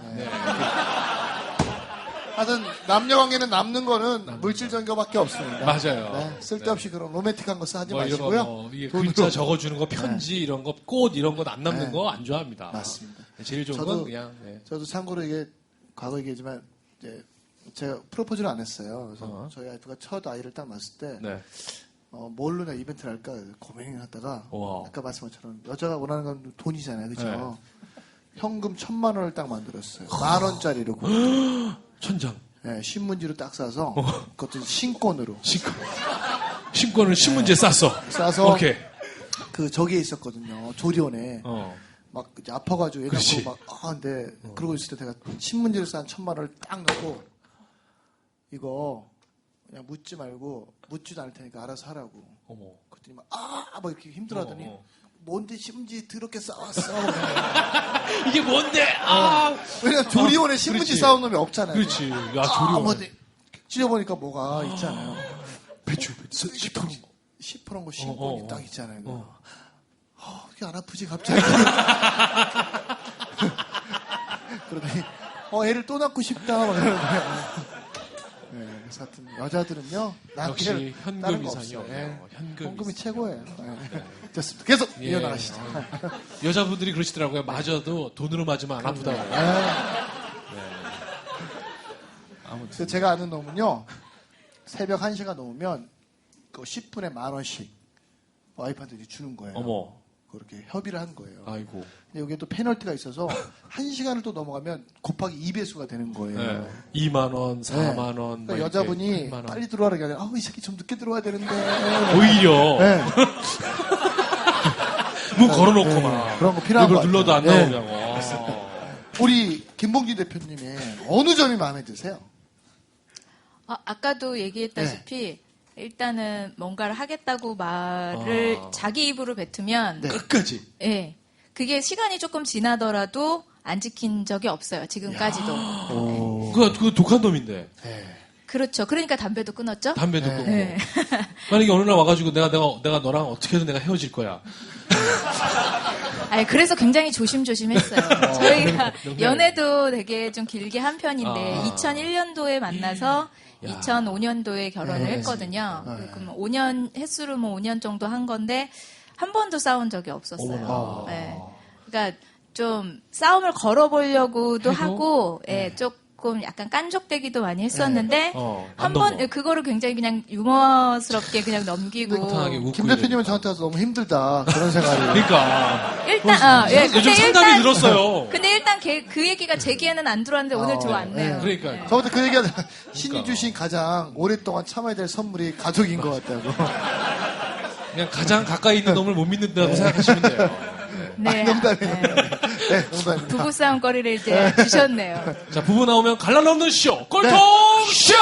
하여튼 남녀 관계는 남는 거는 물질 전교밖에 없습니다. 맞아요. 네, 쓸데없이 그런 로맨틱한 것을 하지 뭐 이런 거, 마시고요. 뭐 이게 돈으로. 글자 적어주는 거, 편지 이런 거, 꽃 이런 거 안 남는 네. 거 안 좋아합니다. 맞습니다. 제일 좋은 저도- 건 그냥. 네. 저도 참고로 이게 과거 얘기지만 이제 제가 프로포즈를 안 했어요. 그래서 저희 와이프가 첫 아이를 딱 낳았을 때 네. 뭘로 내 이벤트를 할까 고민을 하다가 우와. 아까 말씀한 것처럼 여자가 원하는 건 돈이잖아요. 그죠? 네. 현금 1,000만 원을 딱 만들었어요. 10,000원짜리로. 천장. 네, 신문지로 딱 싸서 그것도 신권으로 신권을 신문지에 쌌어. 싸서 오케이. 그 저기에 있었거든요. 조리원에 막 이제 아파가지고 그렇지. 얘기하고 근데 그러고 있을 때 내가 신문지를 싼 1,000만 원을 딱 넣고 이거 그냥 묻지 말고 묻지도 않을 테니까 알아서 하라고. 어머. 그랬더니 막 이렇게 힘들어하더니 어. 뭔데 신문지 더럽게 싸왔어. 이게 뭔데? 왜냐면 조리원에 신문지 그렇지. 싸온 놈이 없잖아요. 그렇지. 야, 조리원. 뭐 찢어보니까 뭐가 있잖아요. 배추. 10%인 거 신권이 딱 있잖아요. 그게 안 아프지 갑자기. 그러더니 애를 또 낳고 싶다 막 이러는 거야. 네, 그래서 하여튼 여자들은요 역시 다른 현금 거 이상이 없어요. 없네요. 현금이 최고예요. 네. 됐습니다. 계속 예. 이어나가시죠. 여자분들이 그러시더라고요. 맞아도 돈으로 맞으면 안 아프다고. 그래서 제가 아는 놈은요 새벽 1시가 넘으면 그 10분에 10,000원씩 와이프한테 이제 주는 거예요. 어머. 그렇게 협의를 한 거예요. 아이고. 근데 여기에 또 페널티가 있어서 1시간을 또 넘어가면 곱하기 2배수가 되는 거예요. 네. 2만원, 4만원. 그러니까 여자분이 빨리 들어와라 그러니까 이 새끼 좀 늦게 들어와야 되는데. 오히려. 네. 문 걸어놓고 막. 그런 거 필요한 거 이걸 눌러도 안 같아요. 나오냐고. 우리 김봉진 대표님의 어느 점이 마음에 드세요? 아까도 얘기했다시피 일단은 뭔가를 하겠다고 말을 자기 입으로 뱉으면 네. 끝까지. 예. 그게 시간이 조금 지나더라도 안 지킨 적이 없어요. 지금까지도. 그거 독한 놈인데. 그렇죠. 그러니까 담배도 끊었죠. 담배도 끊고. 네. 만약에 어느 날 와가지고 내가 너랑 어떻게든 내가 헤어질 거야. 아니, 그래서 굉장히 조심조심했어요. 저희가 연애도 되게 좀 길게 한 편인데 2001년도에 만나서 2005년도에 결혼을 했거든요. 그럼 5년 횟수로 뭐 5년 정도 한 건데 한 번도 싸운 적이 없었어요. 네. 그러니까 좀 싸움을 걸어보려고도 하고 조금 약간 깐족대기도 많이 했었는데 한 번 그거를 굉장히 그냥 유머스럽게 그냥 넘기고 팽팽하게 웃고 김 대표님은 저한테 와서 너무 힘들다 그런 생각이. 그러니까 일단 요즘 상담이 늘었어요. 근데 일단 그 얘기가 제 귀에는 안 들어왔는데 오늘 들어왔네요. 그러니까 저한테 그 얘기가 신이 주신 가장 오랫동안 참아야 될 선물이 가족인 것 같다고. 그냥 가장 가까이 있는 놈을 못 믿는다고 생각하시면 돼요. 네. 농담이에요. 네, 농담입니다. 부부싸움 거리를 이제 주셨네요. 자, 부부 나오면 갈라 없는 쇼, 꼴통 쇼!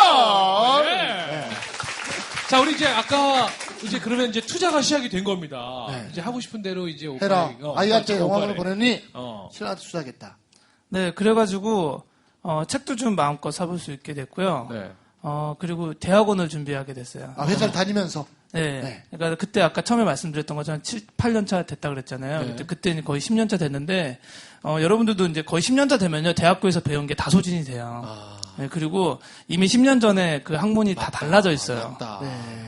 네. 자, 우리 이제 아까 이제 그러면 이제 투자가 시작이 된 겁니다. 이제 하고 싶은 대로 이제 해라. 아이한테 영화를 오빠래. 보내니 어. 신랑한테 투자하겠다. 네, 그래가지고 책도 좀 마음껏 사볼 수 있게 됐고요. 네. 그리고 대학원을 준비하게 됐어요. 회사를 다니면서. 네. 네. 그러니까 그때 아까 처음에 말씀드렸던 것처럼 8년 차 됐다 그랬잖아요. 그때는 거의 10년 차 됐는데, 여러분들도 이제 거의 10년 차 되면요, 대학교에서 배운 게 다 소진이 돼요. 네, 그리고 이미 10년 전에 그 학문이 다 달라져 있어요.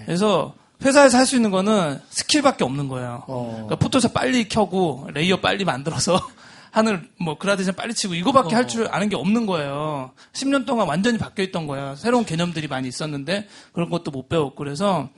그래서 회사에서 할 수 있는 거는 스킬밖에 없는 거예요. 그러니까 포토샵 빨리 켜고, 레이어 빨리 만들어서, 하늘 뭐 그라데이션 빨리 치고 이거밖에 할 줄 아는 게 없는 거예요. 10년 동안 완전히 바뀌어 있던 거예요. 새로운 개념들이 많이 있었는데 그런 것도 못 배웠고 그래서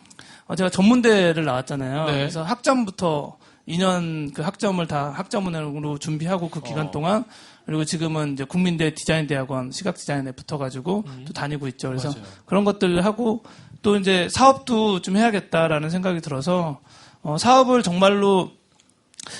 제가 전문대를 나왔잖아요. 네. 그래서 학점부터 2년 그 학점을 다 학점으로 준비하고 그 기간 동안 그리고 지금은 이제 국민대 디자인대학원 시각디자인에 붙어가지고 또 다니고 있죠. 그래서 맞아요. 그런 것들을 하고 또 이제 사업도 좀 해야겠다라는 생각이 들어서 사업을 정말로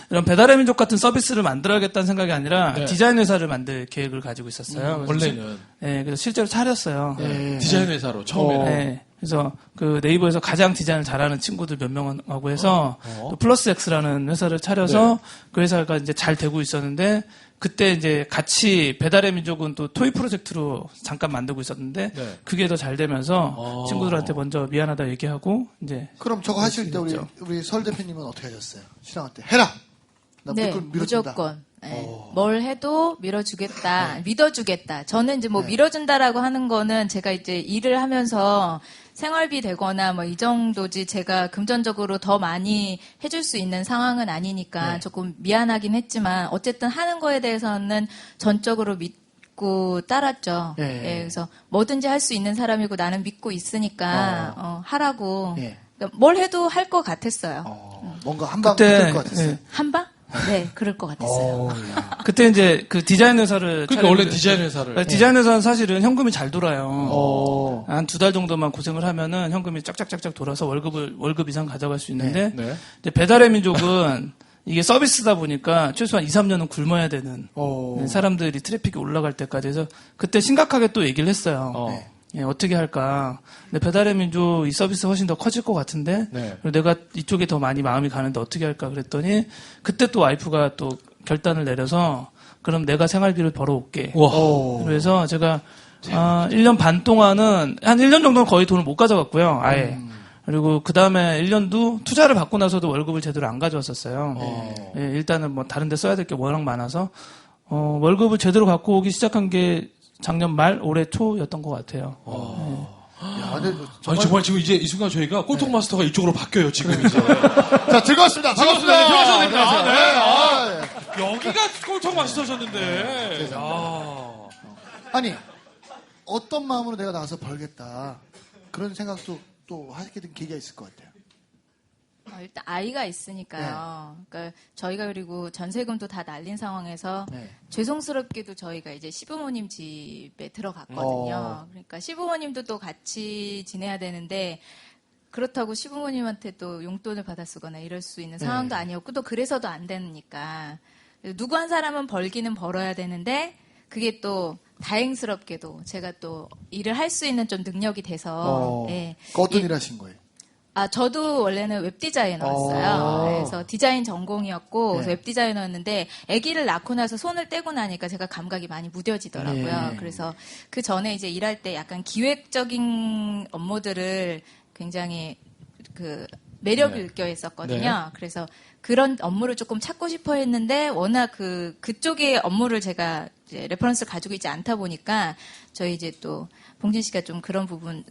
이런 배달의 민족 같은 서비스를 만들어야겠다는 생각이 아니라 디자인 회사를 만들 계획을 가지고 있었어요. 그래서 원래는 그래서 실제로 차렸어요. 디자인 회사로 처음에는. 네. 그래서 그 네이버에서 가장 디자인을 잘하는 친구들 몇 명하고 해서 또 플러스 X라는 회사를 차려서 그 회사가 이제 잘 되고 있었는데 그때 이제 같이 배달의 민족은 또 토이 프로젝트로 잠깐 만들고 있었는데 그게 더 잘 되면서 친구들한테 먼저 미안하다 얘기하고 이제 그럼 저거 하실 때 우리 설 대표님은 어떻게 하셨어요? 신랑한테 해라. 나 네, 밀어준다. 무조건. 네. 뭘 해도 밀어주겠다, 믿어주겠다. 저는 이제 뭐 밀어준다라고 하는 거는 제가 이제 일을 하면서 생활비 되거나 뭐 이 정도지 제가 금전적으로 더 많이 해줄 수 있는 상황은 아니니까 조금 미안하긴 했지만 어쨌든 하는 거에 대해서는 전적으로 믿고 따랐죠. 예, 그래서 뭐든지 할 수 있는 사람이고 나는 믿고 있으니까 하라고. 그러니까 뭘 해도 할 것 같았어요. 뭔가 한 방 붙을 것 같았어요. 한 방? 네, 그럴 것 같았어요. 그때 이제 그 디자인 회사를 그러니까 원래 디자인 회사를. 디자인 회사는 사실은 현금이 잘 돌아요. 한 2달 정도만 고생을 하면은 현금이 쫙쫙쫙쫙 돌아서 월급 이상 가져갈 수 있는데 이제 배달의 민족은 이게 서비스다 보니까 최소한 2, 3년은 굶어야 되는 사람들이 트래픽이 올라갈 때까지 해서 그때 심각하게 또 얘기를 했어요. 예, 어떻게 할까. 근데 배달의 민족 이 서비스 훨씬 더 커질 것 같은데 그리고 내가 이쪽에 더 많이 마음이 가는데 어떻게 할까 그랬더니 그때 또 와이프가 또 결단을 내려서 그럼 내가 생활비를 벌어올게. 그래서 제가 1년 반 동안은 한 1년 정도는 거의 돈을 못 가져갔고요. 아예. 그리고 그 다음에 1년도 투자를 받고 나서도 월급을 제대로 안 가져왔었어요. 예, 일단은 뭐 다른 데 써야 될 게 워낙 많아서 월급을 제대로 갖고 오기 시작한 게 작년 말 올해 초였던 것 같아요. 야, 근데 아니, 정말 지금 이제 이 순간 저희가 꼴통 마스터가 이쪽으로 바뀌어요, 지금 이제. 자, 즐거웠습니다. 반갑습니다. 들어가셔야 여기가 꼴통 마스터셨는데. 아니, 어떤 마음으로 내가 나가서 벌겠다. 그런 생각도 또 하게 된 계기가 있을 것 같아요. 일단 아이가 있으니까요. 그러니까 저희가 그리고 전세금도 다 날린 상황에서 죄송스럽게도 저희가 이제 시부모님 집에 들어갔거든요. 그러니까 시부모님도 또 같이 지내야 되는데 그렇다고 시부모님한테 또 용돈을 받아 쓰거나 이럴 수 있는 상황도 아니었고 또 그래서도 안 되니까 누구 한 사람은 벌기는 벌어야 되는데 그게 또 다행스럽게도 제가 또 일을 할 수 있는 좀 능력이 돼서 어떤 일 하신 거예요? 저도 원래는 웹디자이너였어요. 그래서 디자인 전공이었고 그래서 웹디자이너였는데 아기를 낳고 나서 손을 떼고 나니까 제가 감각이 많이 무뎌지더라고요. 그래서 그 전에 이제 일할 때 약간 기획적인 업무들을 굉장히 그 매력을 느껴 했었거든요. 그래서 그런 업무를 조금 찾고 싶어 했는데 워낙 그쪽의 업무를 제가 이제 레퍼런스를 가지고 있지 않다 보니까 저희 이제 또 봉진 씨가 좀 그런 부분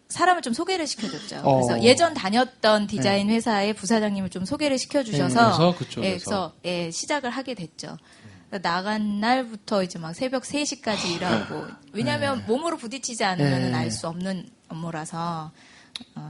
사람을 좀 소개를 시켜줬죠. 그래서 예전 다녔던 디자인 회사의 부사장님을 좀 소개를 시켜주셔서 그래서 시작을 하게 됐죠. 나간 날부터 이제 막 새벽 3시까지 일하고 왜냐하면 몸으로 부딪히지 않으면 알 수 없는 업무라서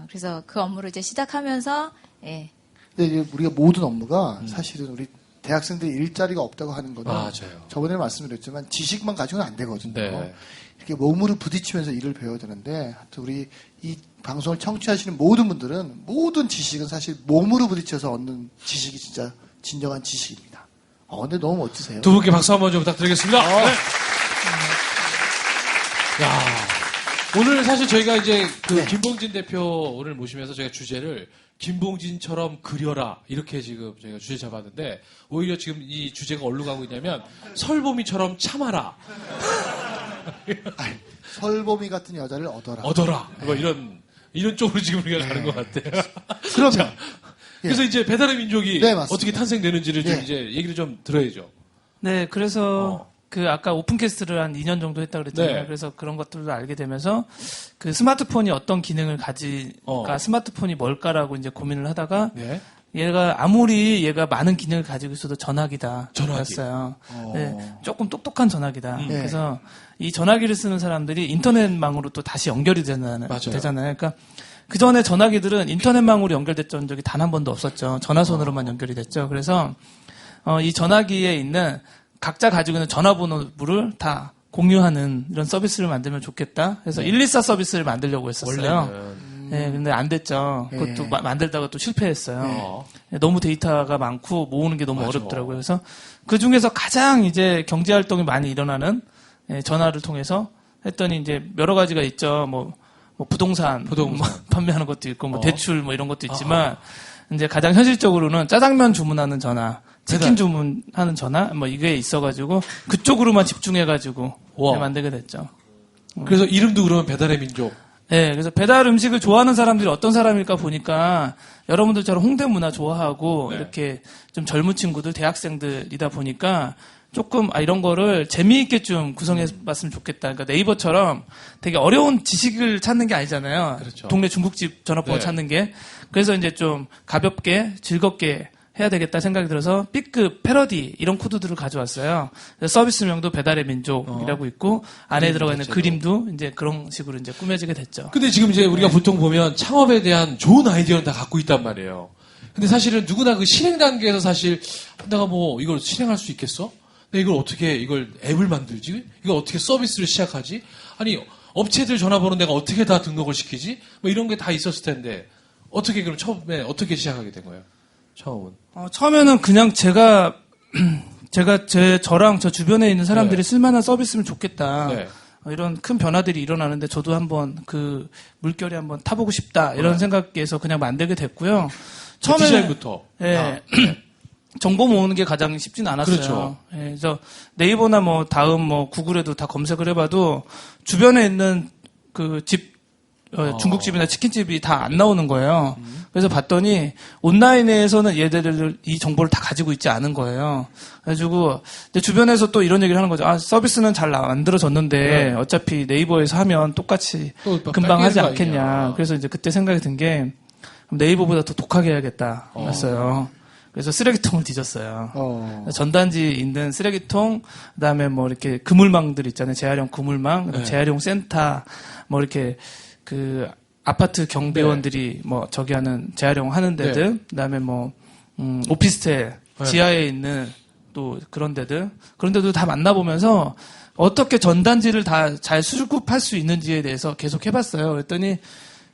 그래서 그 업무를 이제 시작하면서 근데 이제 우리가 모든 업무가 사실은 우리 대학생들이 일자리가 없다고 하는 거는 맞아요. 저번에 말씀드렸지만 지식만 가지고는 안 되거든요. 네. 이렇게 몸으로 부딪히면서 일을 배워야 되는데 하여튼 우리 이 방송을 청취하시는 모든 분들은 모든 지식은 사실 몸으로 부딪혀서 얻는 지식이 진짜 진정한 지식입니다. 근데 너무 멋지세요. 두 분께 박수 한번 좀 부탁드리겠습니다. 네. 야, 오늘 사실 저희가 이제 김봉진 대표 오늘 모시면서 저희가 주제를 김봉진처럼 그려라 이렇게 지금 저희가 주제 잡았는데 오히려 지금 이 주제가 어디로 가고 있냐면 설보미처럼 참아라. 설보미 같은 여자를 얻어라. 뭐 이런 쪽으로 지금 우리가 가는 것 같아요. 그러면 그래서 이제 배달의 민족이 어떻게 탄생되는지를 좀 이제 얘기를 좀 들어야죠. 네, 그래서 그 아까 오픈캐스트를 한 2년 정도 했다 그랬잖아요. 네. 그래서 그런 것들도 알게 되면서 그 스마트폰이 어떤 기능을 가질까, 스마트폰이 뭘까라고 이제 고민을 하다가 얘가 아무리 얘가 많은 기능을 가지고 있어도 전화기다. 전화기였어요. 네, 조금 똑똑한 전화기다. 그래서 이 전화기를 쓰는 사람들이 인터넷망으로 또 다시 연결이 되잖아요. 그러니까 그 전에 전화기들은 인터넷망으로 연결됐던 적이 단 한 번도 없었죠. 전화선으로만 연결이 됐죠. 그래서 이 전화기에 있는 각자 가지고 있는 전화번호를 다 공유하는 이런 서비스를 만들면 좋겠다. 그래서 124 서비스를 만들려고 했었어요. 네, 근데 안 됐죠. 그것도 만들다가 또 실패했어요. 너무 데이터가 많고 모으는 게 너무 어렵더라고요. 그래서 그 중에서 가장 이제 경제 활동이 많이 일어나는 전화를 통해서 했더니 이제 여러 가지가 있죠. 뭐 부동산. 뭐 판매하는 것도 있고, 뭐 대출 뭐 이런 것도 있지만 이제 가장 현실적으로는 짜장면 주문하는 전화. 치킨 주문하는 전화 뭐 이게 있어가지고 그쪽으로만 집중해가지고 만들게 됐죠. 그래서 이름도 그러면 배달의 민족. 네, 그래서 배달 음식을 좋아하는 사람들이 어떤 사람일까 보니까 여러분들처럼 홍대 문화 좋아하고 이렇게 좀 젊은 친구들 대학생들이다 보니까 조금 이런 거를 재미있게 좀 구성해봤으면 좋겠다. 그러니까 네이버처럼 되게 어려운 지식을 찾는 게 아니잖아요. 그렇죠. 동네 중국집 전화번호 찾는 게. 그래서 이제 좀 가볍게 즐겁게 해야 되겠다 생각이 들어서 B급 패러디 이런 코드들을 가져왔어요. 서비스명도 배달의 민족이라고 있고 안에 들어가 있는 그림도 이제 그런 식으로 이제 꾸며지게 됐죠. 근데 지금 이제 우리가 보통 보면 창업에 대한 좋은 아이디어는 다 갖고 있단 말이에요. 근데 사실은 누구나 그 실행 단계에서 사실 내가 뭐 이걸 실행할 수 있겠어? 내가 이걸 어떻게 이걸 앱을 만들지? 이걸 어떻게 서비스를 시작하지? 아니 업체들 전화번호 내가 어떻게 다 등록을 시키지? 뭐 이런 게 다 있었을 텐데 어떻게 그럼 처음에 어떻게 시작하게 된 거예요? 처음은? 처음에는 그냥 저랑 저 주변에 있는 사람들이 쓸만한 서비스면 좋겠다. 이런 큰 변화들이 일어나는데 저도 한번 그 물결에 한번 타보고 싶다. 이런 생각에서 그냥 만들게 됐고요. 처음에 디자인부터. 정보 모으는 게 가장 쉽진 않았어요. 그렇죠. 그래서 네이버나 뭐 다음 뭐 구글에도 다 검색을 해봐도 주변에 있는 그 중국집이나 치킨집이 다 안 나오는 거예요. 그래서 봤더니 온라인에서는 얘들을 이 정보를 다 가지고 있지 않은 거예요. 그래가지고 주변에서 또 이런 얘기를 하는 거죠. 서비스는 잘 만들어졌는데 어차피 네이버에서 하면 똑같이 금방 하지 않겠냐. 그래서 이제 그때 생각이 든 게 네이버보다 더 독하게 해야겠다 했어요. 그래서 쓰레기통을 뒤졌어요. 전단지 있는 쓰레기통, 그다음에 뭐 이렇게 그물망들 있잖아요. 재활용 그물망, 재활용 센터, 뭐 이렇게 그 아파트 경비원들이 뭐 저기 하는 재활용 하는 데들, 그다음에 뭐 오피스텔 지하에 있는 또 그런 데들, 그런 데도 다 만나보면서 어떻게 전단지를 다 잘 수급할 수 있는지에 대해서 계속 해봤어요. 그랬더니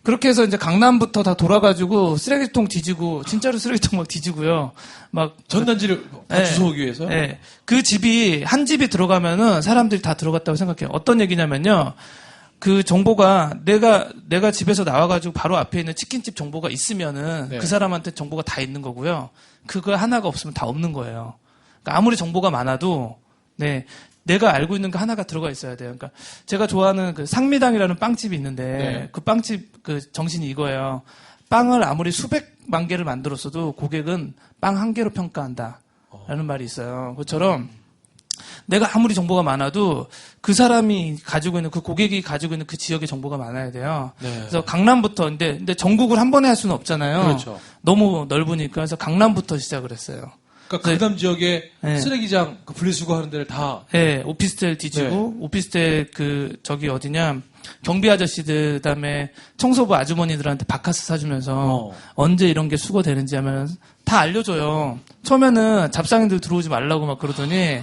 그렇게 해서 이제 강남부터 다 돌아가지고 쓰레기통 뒤지고 진짜로 쓰레기통 막 뒤지고요. 막 전단지를 다 네. 주워오기 위해서. 네. 그 집이 한 집이 들어가면은 사람들이 다 들어갔다고 생각해요. 어떤 얘기냐면요. 그 정보가 내가 집에서 나와가지고 바로 앞에 있는 치킨집 정보가 있으면은 네. 그 사람한테 정보가 다 있는 거고요. 그거 하나가 없으면 다 없는 거예요. 그러니까 아무리 정보가 많아도 네. 내가 알고 있는 거 하나가 들어가 있어야 돼요. 그러니까 제가 좋아하는 그 상미당이라는 빵집이 있는데 네. 그 빵집 그 정신이 이거예요. 빵을 아무리 수백만 개를 만들었어도 고객은 빵 한 개로 평가한다. 라는 말이 있어요. 그것처럼 내가 아무리 정보가 많아도 그 사람이 가지고 있는 그 고객이 가지고 있는 그 지역의 정보가 많아야 돼요. 네. 그래서 강남부터 근데 전국을 한 번에 할 수는 없잖아요. 그렇죠. 너무 넓으니까 그래서 강남부터 시작을 했어요. 그러니까 강남 지역에 네. 쓰레기장 그 분리수거하는 데를 다 네, 오피스텔 뒤지고 오피스텔 그 저기 어디냐 경비 아저씨들 그다음에 청소부 아주머니들한테 바카스 사주면서 언제 이런 게 수거되는지 하면 다 알려줘요. 처음에는 잡상인들 들어오지 말라고 막 그러더니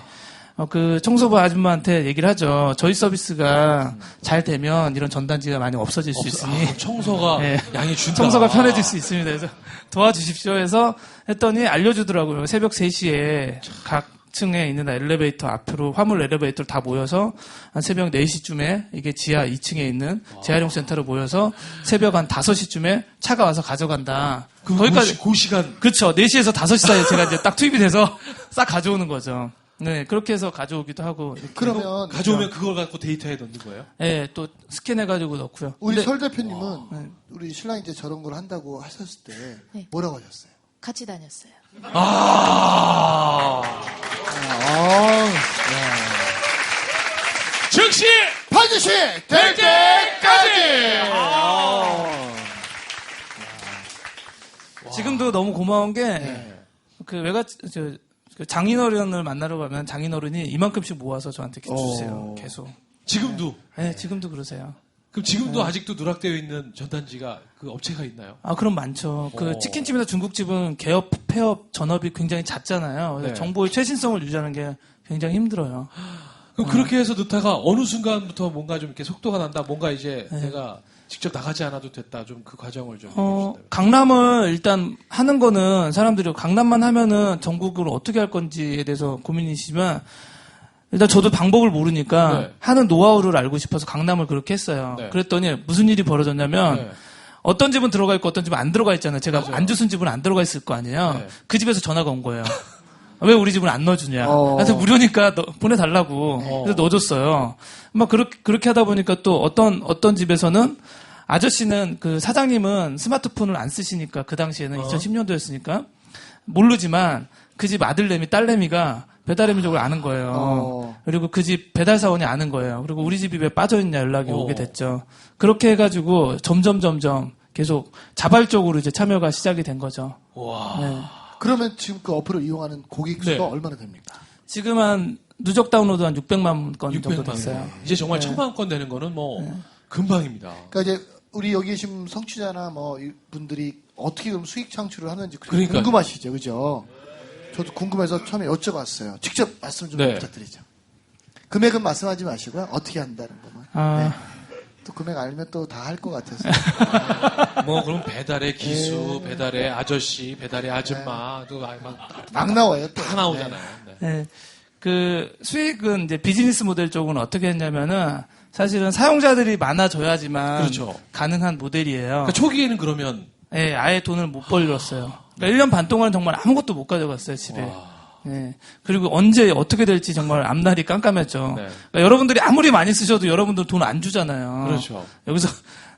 그 청소부 아줌마한테 얘기를 하죠. 저희 서비스가 잘 되면 이런 전단지가 많이 없어질 수 있으니 청소가 네. 양이 준다. 청소가 편해질 수 있습니다. 그래서 도와주십시오 해서 했더니 알려주더라고요. 새벽 3시에 각 층에 있는 엘리베이터 앞으로 화물 엘리베이터를 다 모여서 한 새벽 4시쯤에 이게 지하 2층에 있는 재활용센터로 모여서 새벽 한 5시쯤에 차가 와서 가져간다. 거기까지 그 시간 그렇죠. 4시에서 5시 사이에 제가 이제 딱 투입이 돼서 싹 가져오는 거죠. 네, 그렇게 해서 가져오기도 하고. 이렇게. 그러면 가져오면 그걸 갖고 데이터에 넣는 거예요? 네, 또 스캔해가지고 넣고요. 우리 근데 설 대표님은 우리 신랑이 이제 저런 걸 한다고 하셨을 때 네. 뭐라고 하셨어요? 같이 다녔어요. 즉시 반드시 될 때까지. 지금도 너무 고마운 게, 그 그 장인어른을 만나러 가면 장인어른이 이만큼씩 모아서 저한테 이렇게 주세요. 계속. 지금도 네, 지금도 그러세요. 그럼 지금도 아직도 누락되어 있는 전단지가 그 업체가 있나요? 아, 그럼 많죠. 그 치킨집이나 중국집은 개업, 폐업, 전업이 굉장히 잦잖아요. 그래서 네. 정보의 최신성을 유지하는 게 굉장히 힘들어요. 그럼 그렇게 해서 넣다가 어느 순간부터 뭔가 좀 이렇게 속도가 난다. 뭔가 이제 내가 직접 나가지 않아도 됐다. 좀 그 과정을 좀 얘기해 주신다면. 강남을 일단 하는 거는 사람들이 강남만 하면은 전국을 어떻게 할 건지에 대해서 고민이시지만 일단 저도 방법을 모르니까 네. 하는 노하우를 알고 싶어서 강남을 그렇게 했어요. 네. 그랬더니 무슨 일이 벌어졌냐면 네. 어떤 집은 들어가 있고 어떤 집은 안 들어가 있잖아요. 제가 맞아요. 안 주순 집은 안 들어가 있을 거 아니에요. 네. 그 집에서 전화가 온 거예요. 왜 우리 집은 안 넣어주냐. 그래서 무료니까 보내달라고. 그래서 넣어줬어요. 막 그렇게 하다 보니까 또 어떤 집에서는 아저씨는 그 사장님은 스마트폰을 안 쓰시니까 그 당시에는 2010년도였으니까 모르지만 그 집 아들내미 딸내미가 배달의 민족을 아는 거예요. 그리고 그 집 배달 사원이 아는 거예요. 그리고 우리 집이 왜 빠져있냐 연락이 오게 됐죠. 그렇게 해가지고 점점 계속 자발적으로 이제 참여가 시작이 된 거죠. 와. 네. 그러면 지금 그 어플을 이용하는 고객 수가 네. 얼마나 됩니까? 지금 한 누적 다운로드 한 600만 건 정도 600만 됐어요. 원. 이제 정말 1000만 건 되는 거는 뭐 금방입니다. 그러니까 이제 우리 여기 계신 성취자나 뭐 분들이 어떻게 그럼 수익 창출을 하는지 그러니까요. 궁금하시죠, 그죠? 저도 궁금해서 처음에 여쭤봤어요. 직접 말씀 좀 네. 부탁드리죠. 금액은 말씀하지 마시고요. 어떻게 한다는 것만. 아, 또 금액 알면 또 다 할 것 같아서. 뭐 그럼 배달의 기수, 배달의 아저씨, 배달의 아줌마 또 막 나와요. 또. 다 나오잖아요. 네. 네. 그 수익은 이제 비즈니스 모델 쪽은 어떻게 했냐면은 사실은 사용자들이 많아져야지만 그렇죠. 가능한 모델이에요. 그러니까 초기에는 그러면 네, 아예 돈을 못 벌렸어요. 그러니까 1년 반 동안 정말 아무것도 못 가져갔어요, 집에. 네. 그리고 언제 어떻게 될지 정말 앞날이 깜깜했죠. 네. 그러니까 여러분들이 아무리 많이 쓰셔도 여러분들 돈 안 주잖아요. 그렇죠. 여기서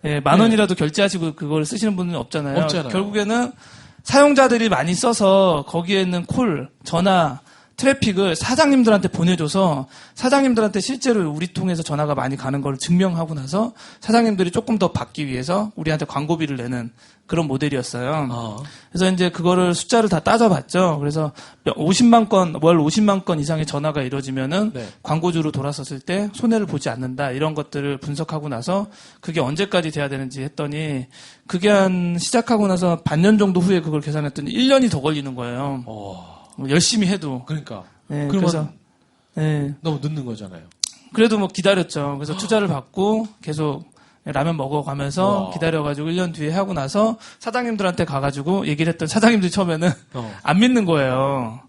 예, 만 원이라도 결제하시고 그걸 쓰시는 분은 없잖아요. 없잖아요. 결국에는 사용자들이 많이 써서 거기에 있는 콜, 전화, 트래픽을 사장님들한테 보내줘서 사장님들한테 실제로 우리 통해서 전화가 많이 가는 걸 증명하고 나서 사장님들이 조금 더 받기 위해서 우리한테 광고비를 내는 그런 모델이었어요. 그래서 이제 그거를 숫자를 다 따져봤죠. 그래서 50만 건, 월 50만 건 이상의 전화가 이루어지면은 네. 광고주로 돌아섰을 때 손해를 보지 않는다. 이런 것들을 분석하고 나서 그게 언제까지 돼야 되는지 했더니 그게 한 시작하고 나서 반년 정도 후에 그걸 계산했더니 1년이 더 걸리는 거예요. 열심히 해도. 그러니까 네, 그러면 그래서 네. 너무 늦는 거잖아요. 그래도 뭐 기다렸죠. 그래서 투자를 받고 계속 라면 먹어가면서 와. 기다려가지고 1년 뒤에 하고 나서 사장님들한테 가가지고 얘기를 했던 사장님들이 처음에는 안 믿는 거예요.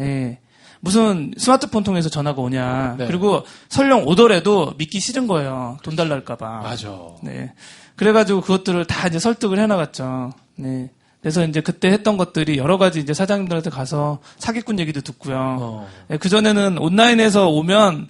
예. 무슨 스마트폰 통해서 전화가 오냐. 네. 그리고 설령 오더라도 믿기 싫은 거예요. 돈 달랄까봐. 맞아. 네. 그래가지고 그것들을 다 이제 설득을 해나갔죠. 네. 그래서 이제 그때 했던 것들이 여러 가지 이제 사장님들한테 가서 사기꾼 얘기도 듣고요. 네, 그전에는 온라인에서 오면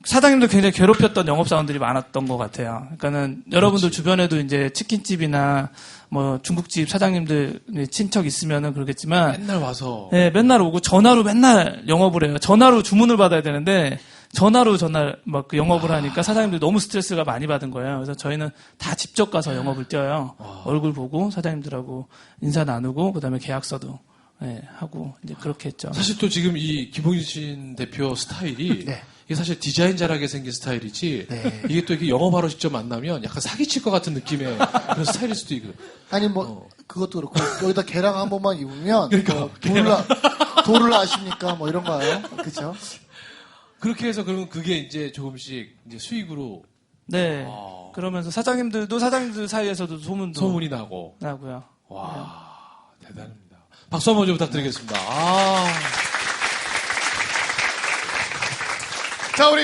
사장님들 굉장히 괴롭혔던 영업사원들이 많았던 것 같아요. 그러니까는 여러분들 주변에도 이제 치킨집이나 뭐 중국집 사장님들 친척 있으면은 그러겠지만 맨날 와서. 네, 맨날 오고 전화로 맨날 영업을 해요. 전화로 주문을 받아야 되는데 전화로 막 그 영업을 하니까 사장님들이 너무 스트레스가 많이 받은 거예요. 그래서 저희는 다 직접 가서 영업을 뛰어요. 얼굴 보고 사장님들하고 인사 나누고 그다음에 계약서도 하고 이제 그렇게 했죠. 사실 또 지금 이 김홍진 대표 스타일이 네. 이게 사실 디자인잘하게 생긴 스타일이지 네. 이게 또 이렇게 영업하러 직접 만나면 약간 사기칠 것 같은 느낌의 그런 스타일일 수도 있고. 아니 뭐 그것도 그렇고 여기다 개랑 한 번만 입으면 그러니까, 뭐 돌을 아십니까? 뭐 이런 거예요. 그렇죠? 그렇게 해서 그러면 그게 이제 조금씩 이제 수익으로 네. 그러면서 사장님들 사이에서도 소문이 나고. 나고요. 와, 대단합니다. 박수 한번 좀 부탁드리겠습니다. 자, 우리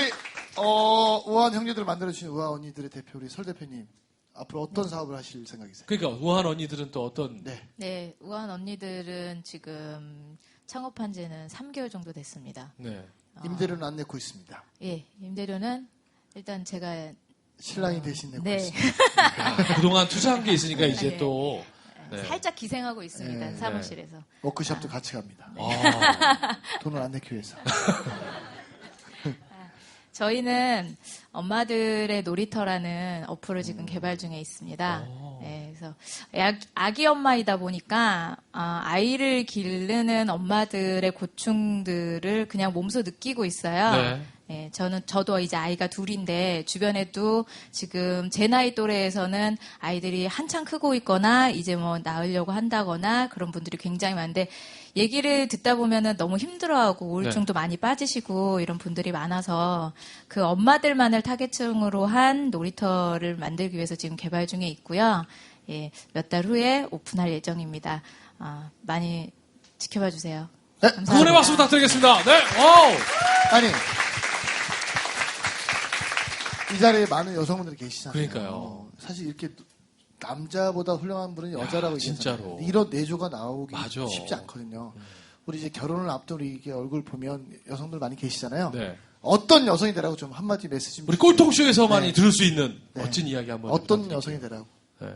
우아한 형제들을 만들어주신 우아한 언니들의 대표 우리 설 대표님 앞으로 어떤 사업을 하실 생각이세요? 그러니까 우한 언니들은 또 어떤 네, 우한 언니들은 지금 창업한 지는 3개월 정도 됐습니다. 네. 임대료는 안 내고 있습니다. 예, 임대료는 일단 제가 신랑이 대신 내고 네. 있습니다. 그동안 투자한 게 있으니까 이제 네. 또 살짝 기생하고 있습니다. 네. 사무실에서. 워크숍도 같이 갑니다. 돈을 안 내기 위해서. 저희는 엄마들의 놀이터라는 어플을 지금 개발 중에 있습니다. 네, 그래서 아기 엄마이다 보니까 아이를 기르는 엄마들의 고충들을 그냥 몸소 느끼고 있어요. 네. 네, 저도 이제 아이가 둘인데 주변에도 지금 제 나이 또래에서는 아이들이 한창 크고 있거나 이제 뭐 낳으려고 한다거나 그런 분들이 굉장히 많은데 얘기를 듣다 보면은 너무 힘들어하고 우울증도 많이 빠지시고 이런 분들이 많아서 그 엄마들만을 타겟층으로 한 놀이터를 만들기 위해서 지금 개발 중에 있고요. 예, 몇 달 후에 오픈할 예정입니다. 많이 지켜봐 주세요. 네, 감사합니다. 응원의 박수 부탁드리겠습니다. 네. 와우. 아니 이 자리에 많은 여성분들이 계시잖아요. 그러니까요. 사실 이렇게 남자보다 훌륭한 분은 여자라고 진짜로. 얘기하잖아요. 이런 내조가 나오기 맞아. 쉽지 않거든요. 우리 이제 결혼을 앞둔 우리 이게 얼굴 보면 여성들 많이 계시잖아요. 네. 어떤 여성이 되라고 좀 한마디 메시지 좀 우리 꼴통쇼에서 많이 네. 들을 수 있는 네. 멋진 이야기 한번. 어떤 부탁드릴게요. 여성이 되라고. 네.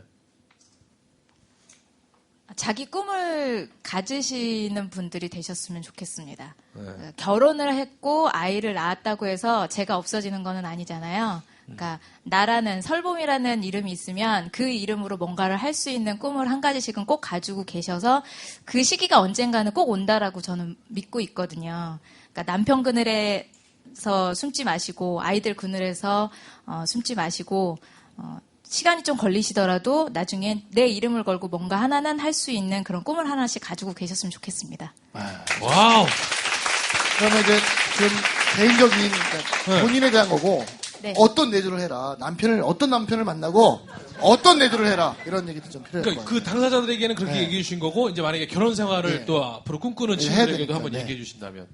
자기 꿈을 가지시는 분들이 되셨으면 좋겠습니다. 네. 결혼을 했고 아이를 낳았다고 해서 제가 없어지는 건 아니잖아요. 그러니까 나라는 설봄이라는 이름이 있으면 그 이름으로 뭔가를 할 수 있는 꿈을 한 가지씩은 꼭 가지고 계셔서 그 시기가 언젠가는 꼭 온다라고 저는 믿고 있거든요. 그러니까 남편 그늘에서 숨지 마시고 아이들 그늘에서 숨지 마시고 시간이 좀 걸리시더라도 나중에 내 이름을 걸고 뭔가 하나는 할 수 있는 그런 꿈을 하나씩 가지고 계셨으면 좋겠습니다. 와우. 그러면 이제 좀 개인적인 그러니까 본인에 대한 거고 네. 어떤 내조를 해라. 어떤 남편을 만나고 어떤 내조를 해라. 이런 얘기도 좀 필요할 것 그러니까 같아요. 그 당사자들에게는 그렇게 네. 얘기해 주신 거고 이제 만약에 결혼 생활을 네. 또 앞으로 꿈꾸는 네, 친구들에게도 해야 되니까, 한번 네. 얘기해 주신다면.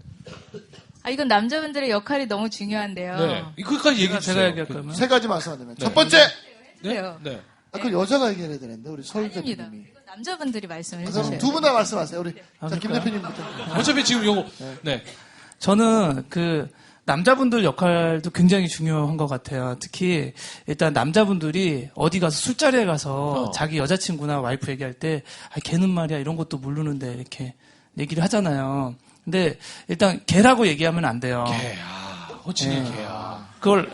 이건 남자분들의 역할이 너무 중요한데요. 네. 그것까지 얘기해 주세요. 제가 얘기할 거면 세 가지 말씀 안 되면 네. 첫 번째 네. 해요. 네. 그 여자가 얘기해야 되는데 우리 설 아닙니다. 대표님이. 이건 남자분들이 말씀을 그럼 해주셔요. 두 분 다 말씀하세요. 우리 자, 김 그럴까요? 대표님부터. 어차피 지금 요거 네. 저는 그 남자분들 역할도 굉장히 중요한 것 같아요. 특히 일단 남자분들이 어디 가서 술자리에 가서 자기 여자친구나 와이프 얘기할 때 걔는 말이야 이런 것도 모르는데 이렇게 얘기를 하잖아요. 근데 일단 걔라고 얘기하면 안 돼요. 개야. 호칭이 개야. 그걸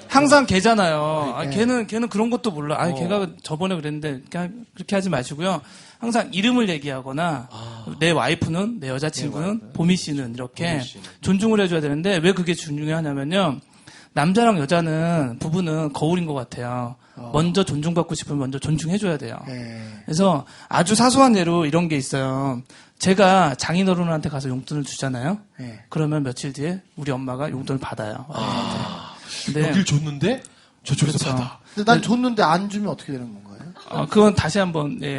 항상 걔잖아요. 걔는 그런 것도 몰라. 걔가 저번에 그랬는데 그냥 그렇게 하지 마시고요. 항상 이름을 얘기하거나 내 와이프는 내 여자친구는 보미 씨는 이렇게 보미 씨는. 존중을 해줘야 되는데 왜 그게 중요하냐면요. 남자랑 여자는 부부는 거울인 것 같아요. 먼저 존중받고 싶으면 먼저 존중해줘야 돼요. 그래서 아주 사소한 예로 이런 게 있어요. 제가 장인어른한테 가서 용돈을 주잖아요. 그러면 며칠 뒤에 우리 엄마가 용돈을 받아요. 근데 여길 줬는데 저쪽에서 그렇죠. 받아. 근데 난 줬는데 안 주면 어떻게 되는 건가요? 그건 다시 한번, 예.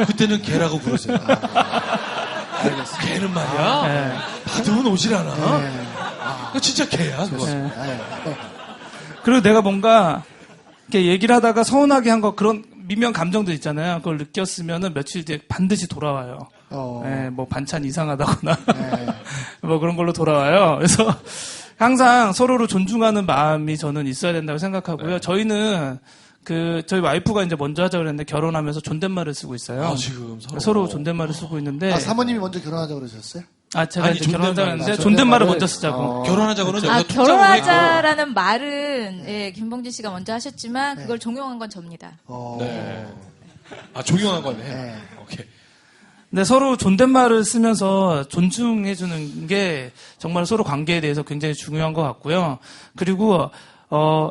그때는 개라고 부르세요. 알겠어. 개는 말이야. 예. 받으면 오질 않아. 그거 진짜 개야, 그거. 예. 네. 그리고 내가 뭔가 이렇게 얘기를 하다가 서운하게 한 거 그런 미묘한 감정도 있잖아요. 그걸 느꼈으면은 며칠 뒤에 반드시 돌아와요. 예, 뭐 반찬 이상하다거나 뭐 그런 걸로 돌아와요. 그래서 항상 서로를 존중하는 마음이 저는 있어야 된다고 생각하고요. 저희는 저희 와이프가 이제 먼저 하자고 그랬는데 결혼하면서 존댓말을 쓰고 있어요. 지금 서로 존댓말을 쓰고 있는데. 사모님이 먼저 결혼하자고 그러셨어요? 제가 아니, 이제 결혼하자고 했는데 존댓말을- 존댓말을 먼저 쓰자고. 결혼하자고는 여기서 결혼하자라는 말은 예, 김봉진 씨가 먼저 하셨지만 그걸 종용한 건 접니다. 네. 종용한 거네. 네. 오케이. 근데 서로 존댓말을 쓰면서 존중해주는 게 정말 서로 관계에 대해서 굉장히 중요한 것 같고요. 그리고,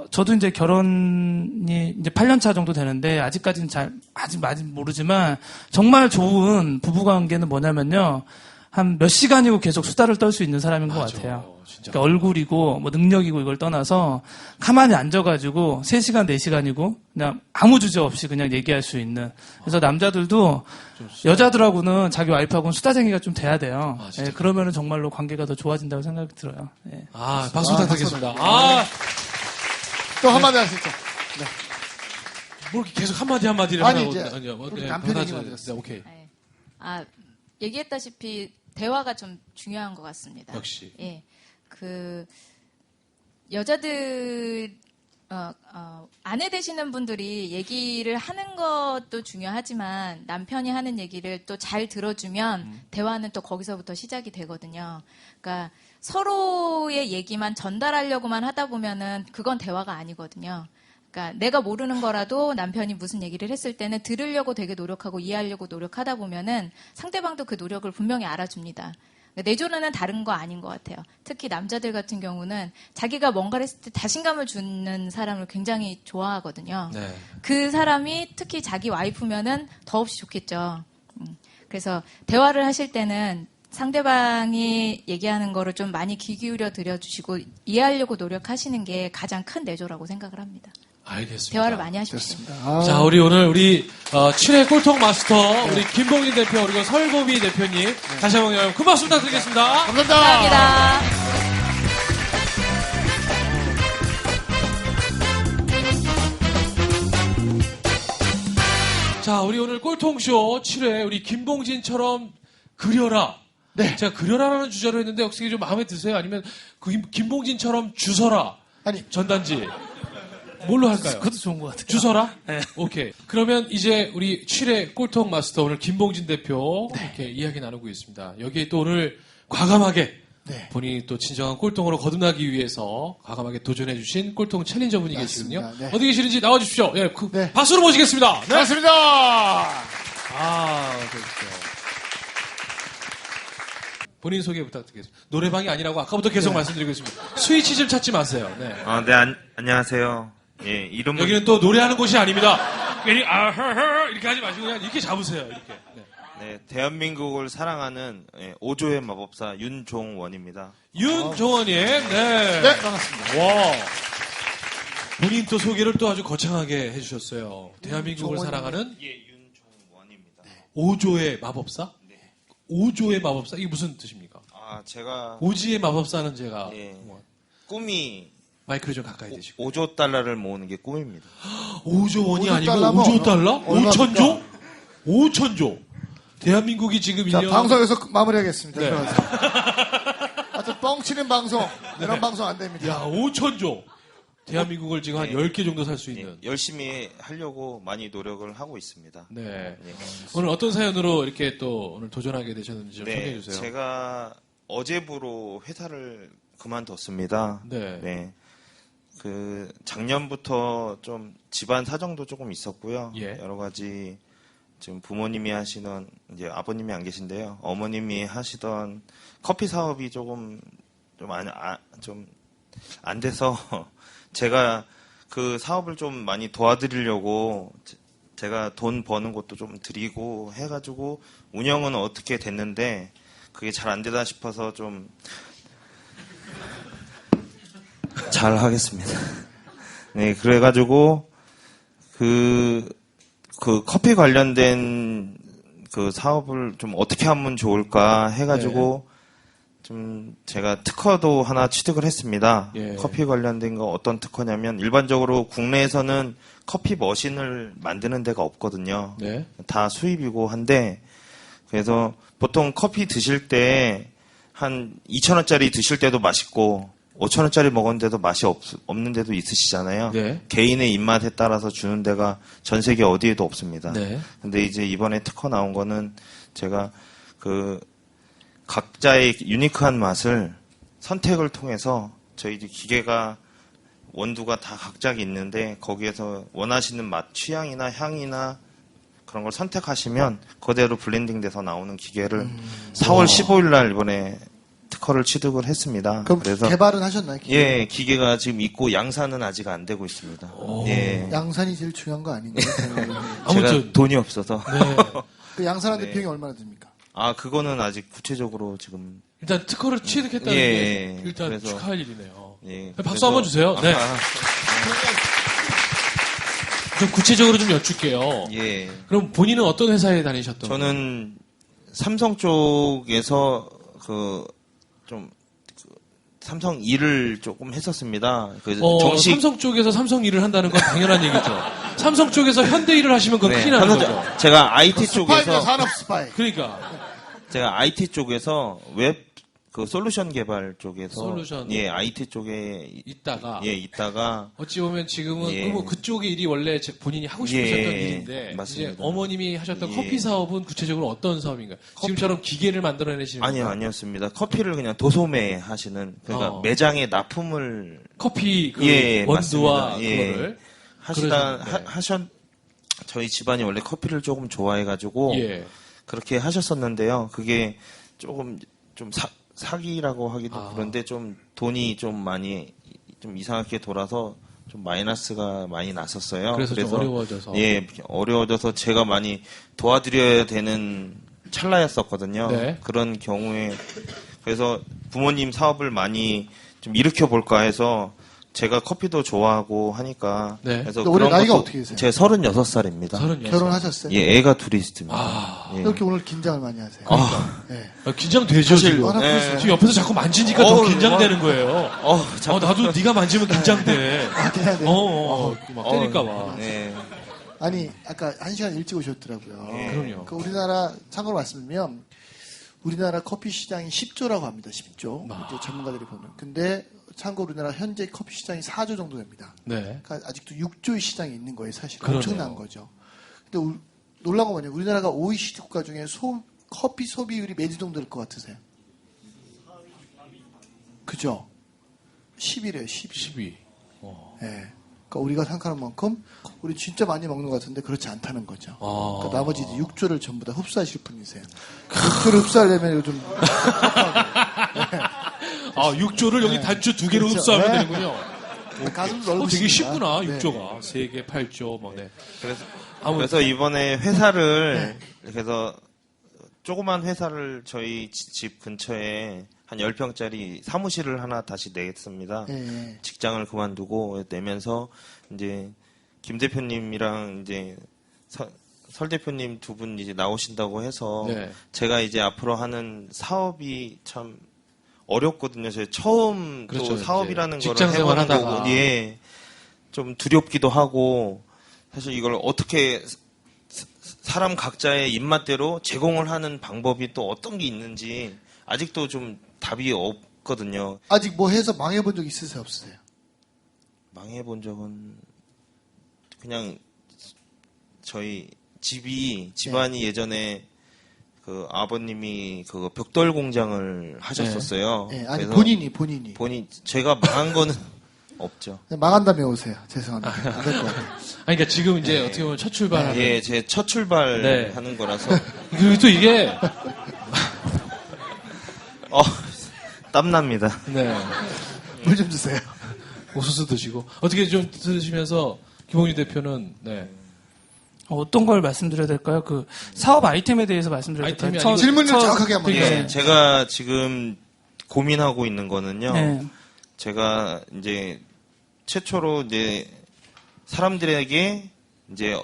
저도 이제 결혼이 이제 8년 차 정도 되는데, 아직까지는 아직 모르지만, 정말 좋은 부부관계는 뭐냐면요. 한 몇 시간이고 계속 수다를 떨 수 있는 사람인 것 같아요. 진짜. 그러니까 얼굴이고, 뭐 능력이고 이걸 떠나서, 가만히 앉아가지고, 3시간, 4시간이고, 그냥 아무 주제 없이 그냥 얘기할 수 있는. 그래서 남자들도, 여자들하고는 자기 와이프하고는 수다쟁이가 좀 돼야 돼요. 예, 그러면은 정말로 관계가 더 좋아진다고 생각이 들어요. 예. 박수 부탁드리겠습니다. 또 한마디 하시죠. 네. 뭐 이렇게 계속 한마디를 아니, 하라고. 이제 아니요. 우리 남편 얘기만 들었어요. 오케이. 네. 얘기했다시피 대화가 좀 중요한 것 같습니다. 역시. 예. 여자들, 아내 되시는 분들이 얘기를 하는 것도 중요하지만 남편이 하는 얘기를 또 잘 들어주면 대화는 또 거기서부터 시작이 되거든요. 그러니까 서로의 얘기만 전달하려고만 하다 보면은 그건 대화가 아니거든요. 그러니까 내가 모르는 거라도 남편이 무슨 얘기를 했을 때는 들으려고 되게 노력하고 이해하려고 노력하다 보면은 상대방도 그 노력을 분명히 알아줍니다. 내조는 다른 거 아닌 것 같아요. 특히 남자들 같은 경우는 자기가 뭔가를 했을 때 자신감을 주는 사람을 굉장히 좋아하거든요. 네. 그 사람이 특히 자기 와이프면은 더없이 좋겠죠. 그래서 대화를 하실 때는 상대방이 얘기하는 거를 좀 많이 귀 기울여 들여주시고 이해하려고 노력하시는 게 가장 큰 내조라고 생각을 합니다. 알겠습니다. 대화를 많이 하십시오. 좋습니다. 자, 우리 오늘 7회 꼴통 마스터 우리 김봉진 대표 그리고 설보미 대표님 다시 한번 큰 박수 부탁드리겠습니다. 감사합니다. 감사합니다. 자, 우리 오늘 꼴통쇼 7회 우리 김봉진처럼 그려라. 네. 제가 그려라라는 주제로 했는데 혹시 좀 마음에 드세요? 아니면 김봉진처럼 주서라. 아니, 전단지. 뭘로 할까요? 그것도 좋은 것 같아요. 주서라? 네. 오케이. 그러면 이제 우리 7회 꼴통 마스터 오늘 김봉진 대표 이렇게 이야기 나누고 있습니다. 여기에 또 오늘 과감하게 네. 본인이 또 진정한 꼴통으로 거듭나기 위해서 과감하게 도전해주신 꼴통 챌린저 분이 계시거든요. 맞습니다. 네. 어디 계시는지 나와주십시오. 예, 네. 박수로 모시겠습니다. 네. 반갑습니다. 그렇죠. 본인 소개 부탁드리겠습니다. 노래방이 아니라고 아까부터 계속 말씀드리고 있습니다. 스위치 좀 찾지 마세요. 네. 네, 안녕하세요. 예, 이름은 여기는 또 노래하는 곳이 아닙니다. 괜히 이렇게 하지 마시고 그냥 이렇게 잡으세요. 이렇게. 네. 네, 대한민국을 사랑하는 오조의 마법사 윤종원입니다. 윤종원님, 네. 네, 반갑습니다. 와. 본인 또 소개를 또 아주 거창하게 해주셨어요. 대한민국을 윤종원님. 사랑하는 예, 윤종원입니다. 오조의 마법사? 네. 오조의 마법사? 이게 무슨 뜻입니까? 제가 오지의 마법사는 제가 예. 뭐, 꿈이 마이크를 좀 가까이 대시고 5조 달러를 모으는 게 꿈입니다. 5조 원이 5조 아니고 달러면 5조 달러? 얼마입니까? 5천조? 5천조. 대한민국이 지금 자, 1년 방송에서 마무리하겠습니다. 네. 하여튼 뻥치는 방송, 이런 방송 안 됩니다. 야, 5천조. 대한민국을 지금 한 네. 10개 정도 살 수 예, 있는. 열심히 하려고 많이 노력을 하고 있습니다. 네. 예. 오늘 어떤 사연으로 이렇게 또 오늘 도전하게 되셨는지 좀 소개해 네, 주세요. 제가 어제부로 회사를 그만뒀습니다. 네. 작년부터 좀 집안 사정도 조금 있었고요. 예. 여러 가지 지금 부모님이 하시던 이제 아버님이 안 계신데요. 어머님이 하시던 커피 사업이 좀 안 돼서 제가 그 사업을 좀 많이 도와드리려고 제가 돈 버는 것도 좀 드리고 해가지고 운영은 어떻게 됐는데 그게 잘 안 되다 싶어서 좀 잘 하겠습니다. 네, 그래가지고 그 커피 관련된 그 사업을 좀 어떻게 하면 좋을까 해가지고 좀 제가 특허도 하나 취득을 했습니다. 예. 커피 관련된 거 어떤 특허냐면 일반적으로 국내에서는 커피 머신을 만드는 데가 없거든요. 네. 다 수입이고 한데 그래서 보통 커피 드실 때 한 2,000원짜리 드실 때도 맛있고 5,000원짜리 먹었는데도 맛이 없는 데도 있으시잖아요. 네. 개인의 입맛에 따라서 주는 데가 전 세계 어디에도 없습니다. 네. 근데 이제 이번에 특허 나온 거는 제가 그 각자의 유니크한 맛을 선택을 통해서 저희 이제 기계가 원두가 다 각자 있는데 거기에서 원하시는 맛, 취향이나 향이나 그런 걸 선택하시면 그대로 블렌딩 돼서 나오는 기계를 4월 15일 날 이번에 특허를 취득을 했습니다. 그럼 그래서 개발은 하셨나요? 예, 기계가 지금 있고 양산은 아직 안 되고 있습니다. 예. 양산이 제일 중요한 거 아닌가요? 아무튼 제가 돈이 없어서. 네. 그 양산하는데 네. 비용이 얼마나 듭니까? 아, 그거는 아직 구체적으로 지금. 일단 특허를 취득했다는 예, 게 일단 그래서- 축하할 일이네요. 예. 박수 한번 주세요. 네. 좀 구체적으로 좀 여쭐게요. 예. 그럼 본인은 어떤 회사에 다니셨던 거예요? 저는 삼성 쪽에서 삼성 일을 조금 했었습니다. 정식 삼성 쪽에서 삼성 일을 한다는 건 당연한 얘기죠. 삼성 쪽에서 현대 일을 하시면 그건 네, 큰일 나는 삼성 거죠. 제가 IT 스파이가 쪽에서 산업 스파이. 그러니까 제가 IT 쪽에서 웹 솔루션 개발 쪽에서 솔루션. 예, IT 쪽에 있다가 있다가 어찌 보면 지금은 예. 뭐 그쪽의 일이 원래 본인이 하고 싶으셨던 예, 일인데 맞습니다. 이제 어머님이 하셨던 예. 커피 사업은 구체적으로 어떤 사업인가요? 지금처럼 기계를 만들어내시는 아니요, 건가요? 아니었습니다. 커피를 그냥 도소매 하시는 그러니까 매장에 납품을 커피 그 예, 원두와 맞습니다. 예. 그거를 하시다 저희 집안이 원래 커피를 조금 좋아해가지고 예. 그렇게 하셨었는데요. 그게 조금 좀 사기라고 하기도 그런데 좀 돈이 좀 많이 좀 이상하게 돌아서 좀 마이너스가 많이 났었어요. 그래서 좀 어려워져서. 예, 어려워져서 제가 많이 도와드려야 되는 찰나였었거든요. 네. 그런 경우에 그래서 부모님 사업을 많이 좀 일으켜 볼까 해서 제가 커피도 좋아하고 하니까 네. 그래서 올해 그런 나이가 것도- 어떻게 되세요? 제 36살입니다. 36. 결혼하셨어요? 예, 애가 둘이 있습니다. 아. 예. 이렇게 오늘 긴장을 많이 하세요. 네. 긴장되죠 지금. 하나 예. 보세요. 지금 옆에서 자꾸 만지니까 더 긴장되는 거예요. 자꾸- 나도 네가 만지면 긴장돼. 긴장돼. 막 때릴까 봐. 네. 아니 아까 1시간 일찍 오셨더라고요. 그럼요. 그 우리나라 참고로 말씀드리면 우리나라 커피 시장이 10조라고 합니다. 10조. 이제 전문가들이 보면. 근데 참고로 우리나라 현재 커피 시장이 4조 정도 됩니다. 네. 그러니까 아직도 6조의 시장이 있는 거예요, 사실. 그러네요. 엄청난 거죠. 근데 놀라운 건 뭐냐면 우리나라가 OECD 국가 중에 커피 소비율이 몇 위 정도 될 것 같으세요? 그죠? 10이래요, 10. 12. 예. 그러니까 우리가 생각하는 만큼 우리 진짜 많이 먹는 것 같은데 그렇지 않다는 거죠. 그러니까 나머지 이제 6조를 전부 다 흡수하실 분이세요. 6조를 흡수하려면 요즘 6조를 여기 단추 2개로 그렇죠. 흡수하면 네. 되는군요. 가슴도 되게 넓으십니다. 쉽구나, 네. 6조가. 3개, 8조, 뭐, 네. 그래서 이번에 회사를 그래서 조그만 회사를 저희 집 근처에 한 10평짜리 사무실을 하나 다시 내겠습니다. 예. 직장을 그만두고 내면서 이제 김 대표님이랑 이제 설 대표님 두 분 이제 나오신다고 해서 네. 제가 이제 앞으로 하는 사업이 참 어렵거든요. 제가 처음 그렇죠, 또 이제 사업이라는 거를 직장 해보는 생활하다가. 거고, 예, 좀 두렵기도 하고 사실 이걸 어떻게 사람 각자의 입맛대로 제공을 하는 방법이 또 어떤 게 있는지 아직도 좀 답이 없거든요. 아직 뭐 해서 망해본 적 있으세요, 없으세요? 망해본 적은 그냥 저희 집안이 예전에 그 아버님이 그 벽돌 공장을 하셨었어요. 예, 아니 그래서 본인이 제가 망한 거는 없죠. 망한다며 오세요. 죄송합니다. 안 될 것 같아요. 아니, 그러니까 지금 이제 어떻게 보면 첫 출발하는. 예, 제 첫 출발 네. 하는 거라서 그리고 또 이게, 땀납니다. 네. 물 좀 주세요. 옥수수 드시고. 어떻게 좀 들으시면서, 김홍희 대표는, 네. 어떤 걸 말씀드려야 될까요? 그 사업 아이템에 대해서 말씀드려야 아이템이 될까요? 아니고 질문을 정확하게 한번 그러니까 해주세요. 예, 제가 지금 고민하고 있는 거는요. 네. 제가 이제 최초로 이제 사람들에게 이제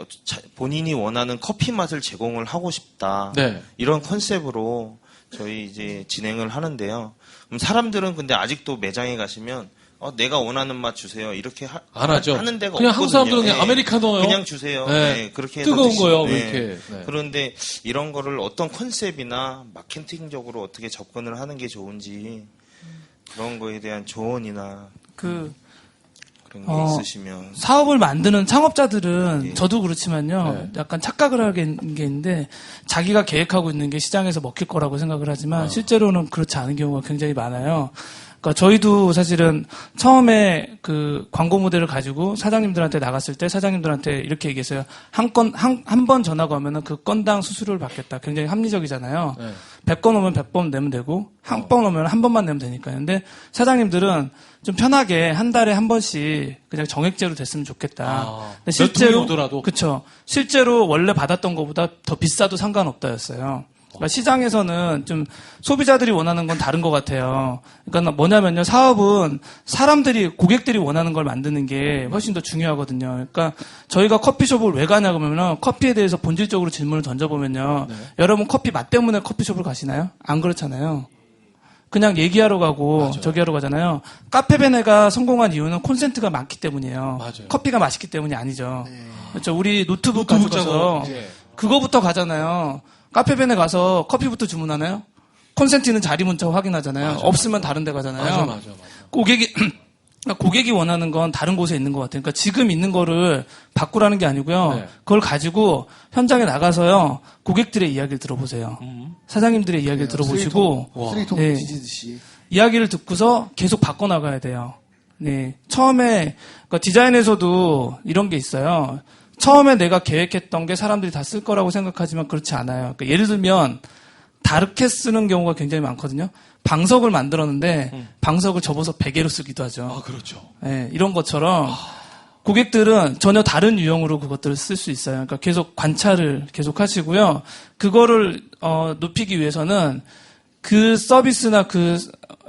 본인이 원하는 커피 맛을 제공을 하고 싶다. 네. 이런 컨셉으로 저희 이제 진행을 하는데요. 그럼 사람들은 근데 아직도 매장에 가시면 내가 원하는 맛 주세요. 이렇게 안 하죠. 하는 데가 그냥 없거든요. 한국 사람들은 그냥 네. 아메리카노요. 그냥 주세요. 네. 네. 그렇게 해서 뜨거운 드시고. 거요. 네. 이렇게. 네. 그런데 이런 거를 어떤 컨셉이나 마케팅적으로 어떻게 접근을 하는 게 좋은지 그런 거에 대한 조언이나 그 그런 게 있으시면. 사업을 만드는 창업자들은 예. 저도 그렇지만요. 네. 약간 착각을 하는 게 있는데 자기가 계획하고 있는 게 시장에서 먹힐 거라고 생각을 하지만 실제로는 그렇지 않은 경우가 굉장히 많아요. 그러니까 저희도 사실은 처음에 그 광고 모델을 가지고 사장님들한테 나갔을 때 사장님들한테 이렇게 얘기했어요. 한 번 전화가 오면은 그 건당 수수료를 받겠다. 굉장히 합리적이잖아요. 네. 100건 오면 100번 내면 되고 한 번 오면 한 번만 내면 되니까요. 근데 사장님들은 좀 편하게 한 달에 한 번씩 그냥 정액제로 됐으면 좋겠다. 근데 몇 통이 오더라도. 그렇죠. 실제로 원래 받았던 것보다 더 비싸도 상관없다였어요. 그러니까 시장에서는 좀 소비자들이 원하는 건 다른 것 같아요. 그러니까 뭐냐면요. 사업은 사람들이, 고객들이 원하는 걸 만드는 게 훨씬 더 중요하거든요. 그러니까 저희가 커피숍을 왜 가냐 그러면 커피에 대해서 본질적으로 질문을 던져보면요. 여러분 커피 맛 때문에 커피숍을 가시나요? 안 그렇잖아요. 그냥 얘기하러 가고 맞아요. 저기 하러 가잖아요. 카페베네가 성공한 이유는 콘센트가 많기 때문이에요. 맞아요. 커피가 맛있기 때문이 아니죠. 그렇죠. 우리 노트북 노트북 가져가서 작업. 예. 그거부터 가잖아요. 카페벤에 가서 커피부터 주문하나요? 콘센트는 자리 문자 확인하잖아요. 맞아. 없으면 다른 데 가잖아요. 맞아. 고객이 원하는 건 다른 곳에 있는 것 같아요. 그러니까 지금 있는 거를 바꾸라는 게 아니고요. 네. 그걸 가지고 현장에 나가서요. 고객들의 이야기를 들어보세요. 사장님들의 이야기를 들어보시고 쓰레기통 네. 뒤지듯이. 이야기를 듣고서 계속 바꿔나가야 돼요. 네. 처음에, 그러니까 디자인에서도 이런 게 있어요. 처음에 내가 계획했던 게 사람들이 다 쓸 거라고 생각하지만 그렇지 않아요. 그러니까 예를 들면, 다르게 쓰는 경우가 굉장히 많거든요. 방석을 만들었는데, 방석을 접어서 베개로 쓰기도 하죠. 아, 그렇죠. 네, 이런 것처럼, 고객들은 전혀 다른 유형으로 그것들을 쓸 수 있어요. 그러니까 계속 관찰을 계속 하시고요. 그거를, 높이기 위해서는 그 서비스나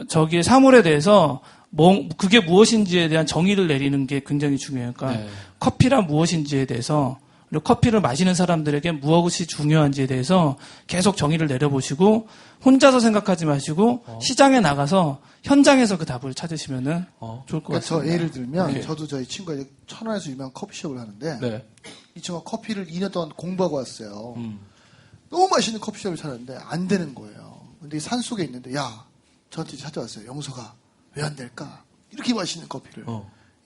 저기의 사물에 대해서 그게 무엇인지에 대한 정의를 내리는 게 굉장히 중요해요. 그러니까 네. 커피란 무엇인지에 대해서 그리고 커피를 마시는 사람들에게 무엇이 중요한지에 대해서 계속 정의를 내려보시고 혼자서 생각하지 마시고 시장에 나가서 현장에서 그 답을 찾으시면은 좋을 것 그러니까 저 같습니다. 예를 들면 오케이. 저도 저희 친구가 천안에서 유명한 커피숍을 하는데 네. 이 친구가 커피를 2년 동안 공부하고 왔어요. 너무 맛있는 커피숍을 찾았는데 안 되는 거예요. 근데 이 산속에 있는데 야 저한테 찾아왔어요. 영서가 왜 안 될까? 이렇게 맛있는 커피를.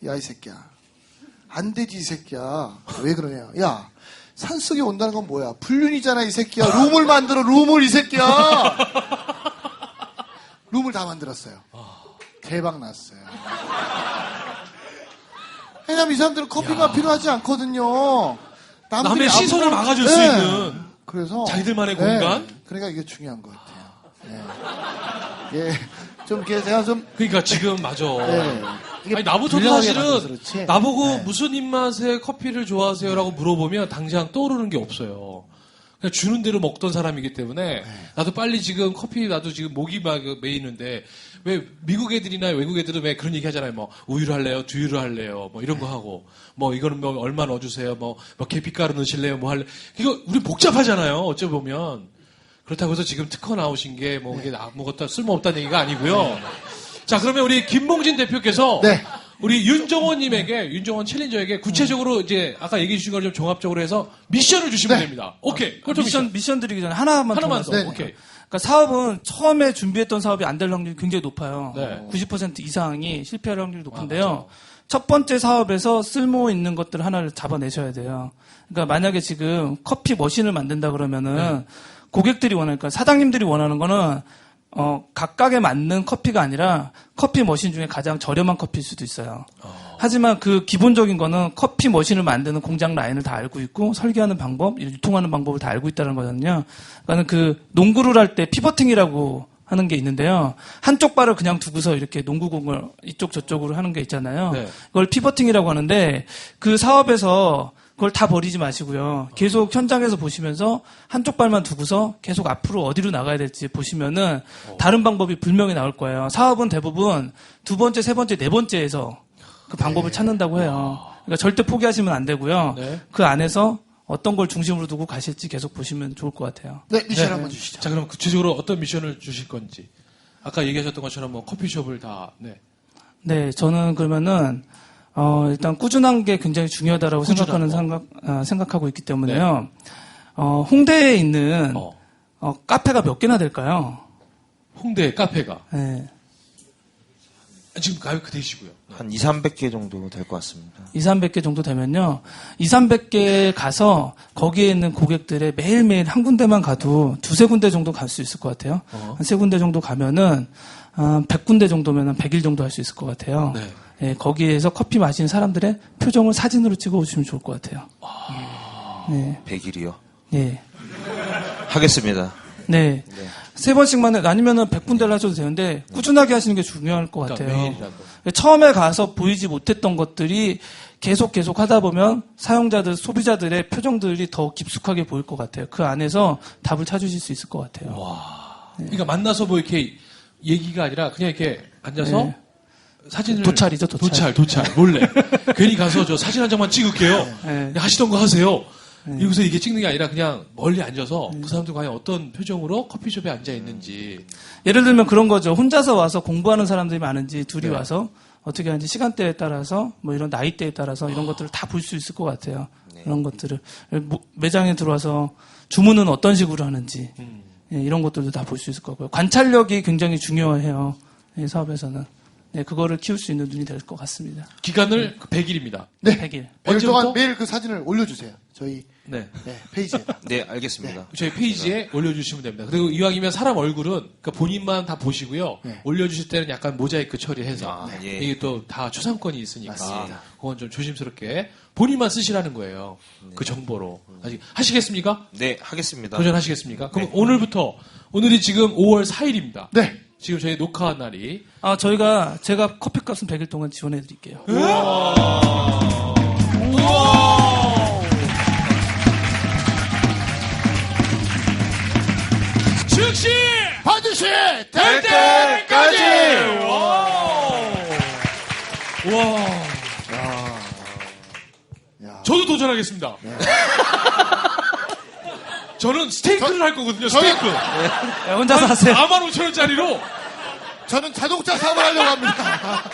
야 이 새끼야. 안 되지 이 새끼야. 왜 그러냐. 야 산속에 온다는 건 뭐야. 불륜이잖아 이 새끼야. 룸을 만들어 룸을 이 새끼야. 룸을 다 만들었어요. 대박 났어요. 왜냐면 이 사람들은 커피가 필요하지 않거든요. 남의 시선을 막아줄 수 있는 그래서 자기들만의 공간? 그러니까 이게 중요한 것 같아요. 예. 예. 좀 이렇게 제가 좀 그러니까 지금 맞아. 예. 이게 아니, 나부터도 불량하게 만들어서 사실은 그렇지. 나보고 네. 무슨 입맛의 커피를 좋아하세요라고 물어보면 당장 떠오르는 게 없어요. 그냥 주는 대로 먹던 사람이기 때문에 나도 빨리 지금 커피 나도 지금 목이 막 메이는데 왜 미국 애들이나 외국 애들은 왜 그런 얘기 하잖아요. 뭐 우유를 할래요, 두유를 할래요, 뭐 이런 거 하고 뭐 이거는 뭐 얼마 넣어주세요, 뭐 계피가루 넣으실래요, 뭐 할래. 이거 우리 복잡하잖아요. 어찌 보면 그렇다고 해서 지금 특허 나오신 게 뭐 이게 아무것도 쓸모없다는 얘기가 아니고요. 자 그러면 우리 김봉진 대표께서 네. 우리 윤정원 챌린저에게 구체적으로 이제 아까 얘기해 주신 걸 좀 종합적으로 해서 미션을 주시면 네. 됩니다. 오케이. 콜토 미션 드리기 전에 하나만 하나만 더. 더. 네. 오케이. 그러니까 사업은 처음에 준비했던 사업이 안 될 확률이 굉장히 높아요. 네. 90% 이상이 실패할 확률이 높은데요. 첫 번째 사업에서 쓸모 있는 것들 하나를 잡아내셔야 돼요. 그러니까 만약에 지금 커피 머신을 만든다 그러면은 고객들이 원하니까 사장님들이 원하는 거는 각각에 맞는 커피가 아니라 커피 머신 중에 가장 저렴한 커피일 수도 있어요. 하지만 그 기본적인 거는 커피 머신을 만드는 공장 라인을 다 알고 있고 설계하는 방법, 유통하는 방법을 다 알고 있다는 거거든요. 그러니까 그 농구를 할 때 피버팅이라고 하는 게 있는데요. 한쪽 발을 그냥 두고서 이렇게 농구공을 이쪽 저쪽으로 하는 게 있잖아요. 네. 그걸 피버팅이라고 하는데 그 사업에서 그걸 다 버리지 마시고요. 계속 현장에서 보시면서 한쪽 발만 두고서 계속 앞으로 어디로 나가야 될지 보시면은 다른 방법이 분명히 나올 거예요. 사업은 대부분 두 번째, 세 번째, 네 번째에서 그 방법을 찾는다고 해요. 그러니까 절대 포기하시면 안 되고요. 네. 그 안에서 어떤 걸 중심으로 두고 가실지 계속 보시면 좋을 것 같아요. 네, 미션 네. 한번 주시죠. 자, 그럼 구체적으로 어떤 미션을 주실 건지. 아까 얘기하셨던 것처럼 뭐 커피숍을 다, 네. 네, 저는 그러면은 일단 꾸준한 게 굉장히 중요하다라고 꾸준한 생각하고 있기 때문에요. 홍대에 있는 카페가 몇 개나 될까요? 홍대 카페가. 네. 지금 가격 되시고요. 한 2, 300개 정도 될 것 같습니다. 2, 300개 정도 되면요. 2, 300개 가서 거기에 있는 고객들의 매일매일 한 군데만 가도 두세 군데 정도 갈 수 있을 것 같아요. 한 세 군데 정도 가면은 100군데 정도면 100일 정도 할 수 있을 것 같아요. 네. 네, 거기에서 커피 마시는 사람들의 표정을 사진으로 찍어주시면 좋을 것 같아요. 네. 100일이요. 네. 하겠습니다. 네. 네. 세 번씩만 아니면은 100군데를 하셔도 되는데 꾸준하게 하시는 게 중요할 것 그러니까 같아요. 매일이라도. 처음에 가서 보이지 못했던 것들이 계속 하다 보면 사용자들, 소비자들의 표정들이 더 깊숙하게 보일 것 같아요. 그 안에서 답을 찾으실 수 있을 것 같아요. 그러니까 만나서 뭐 이렇게 얘기가 아니라 그냥 이렇게 앉아서 네. 사진을. 도찰이죠, 도찰. 도찰. 몰래. 괜히 가서 저 사진 한 장만 찍을게요. 네. 하시던 거 하세요. 여기서 이게 찍는 게 아니라 그냥 멀리 앉아서 그 사람들 과연 어떤 표정으로 커피숍에 앉아 있는지. 예를 들면 그런 거죠. 혼자서 와서 공부하는 사람들이 많은지 둘이 네. 와서 어떻게 하는지 시간대에 따라서 뭐 이런 나이대에 따라서 이런 것들을 다 볼 수 있을 것 같아요. 이런 것들을 매장에 들어와서 주문은 어떤 식으로 하는지 예, 이런 것들도 다 볼 수 있을 거고요. 관찰력이 굉장히 중요해요. 이 사업에서는. 네, 그거를 키울 수 있는 눈이 될 것 같습니다. 기간을 100일입니다. 네. 100일. 100일 동안 언제부터? 매일 그 사진을 올려주세요. 저희 네. 페이지에다. 네, 알겠습니다. 저희 페이지에 올려주시면 됩니다. 그리고 이왕이면 사람 얼굴은 그러니까 본인만 다 보시고요. 네. 올려주실 때는 약간 모자이크 처리해서 아, 예. 이게 또 다 초상권이 있으니까 맞습니다. 그건 좀 조심스럽게 본인만 쓰시라는 거예요. 그 정보로. 아직 하시겠습니까? 네, 하겠습니다. 도전하시겠습니까? 그럼 오늘이 지금 5월 4일입니다. 네. 지금 저희 녹화한 날이 제가 커피값은 100일 동안 지원해 드릴게요. 즉시 반드시 될 때까지! 와. 야. 저도 도전하겠습니다. 저는 스테이크를 할 거거든요. 스테이크. 네, 혼자서 하세요. 45,000원짜리로 저는 자동차 사업을 하려고 합니다.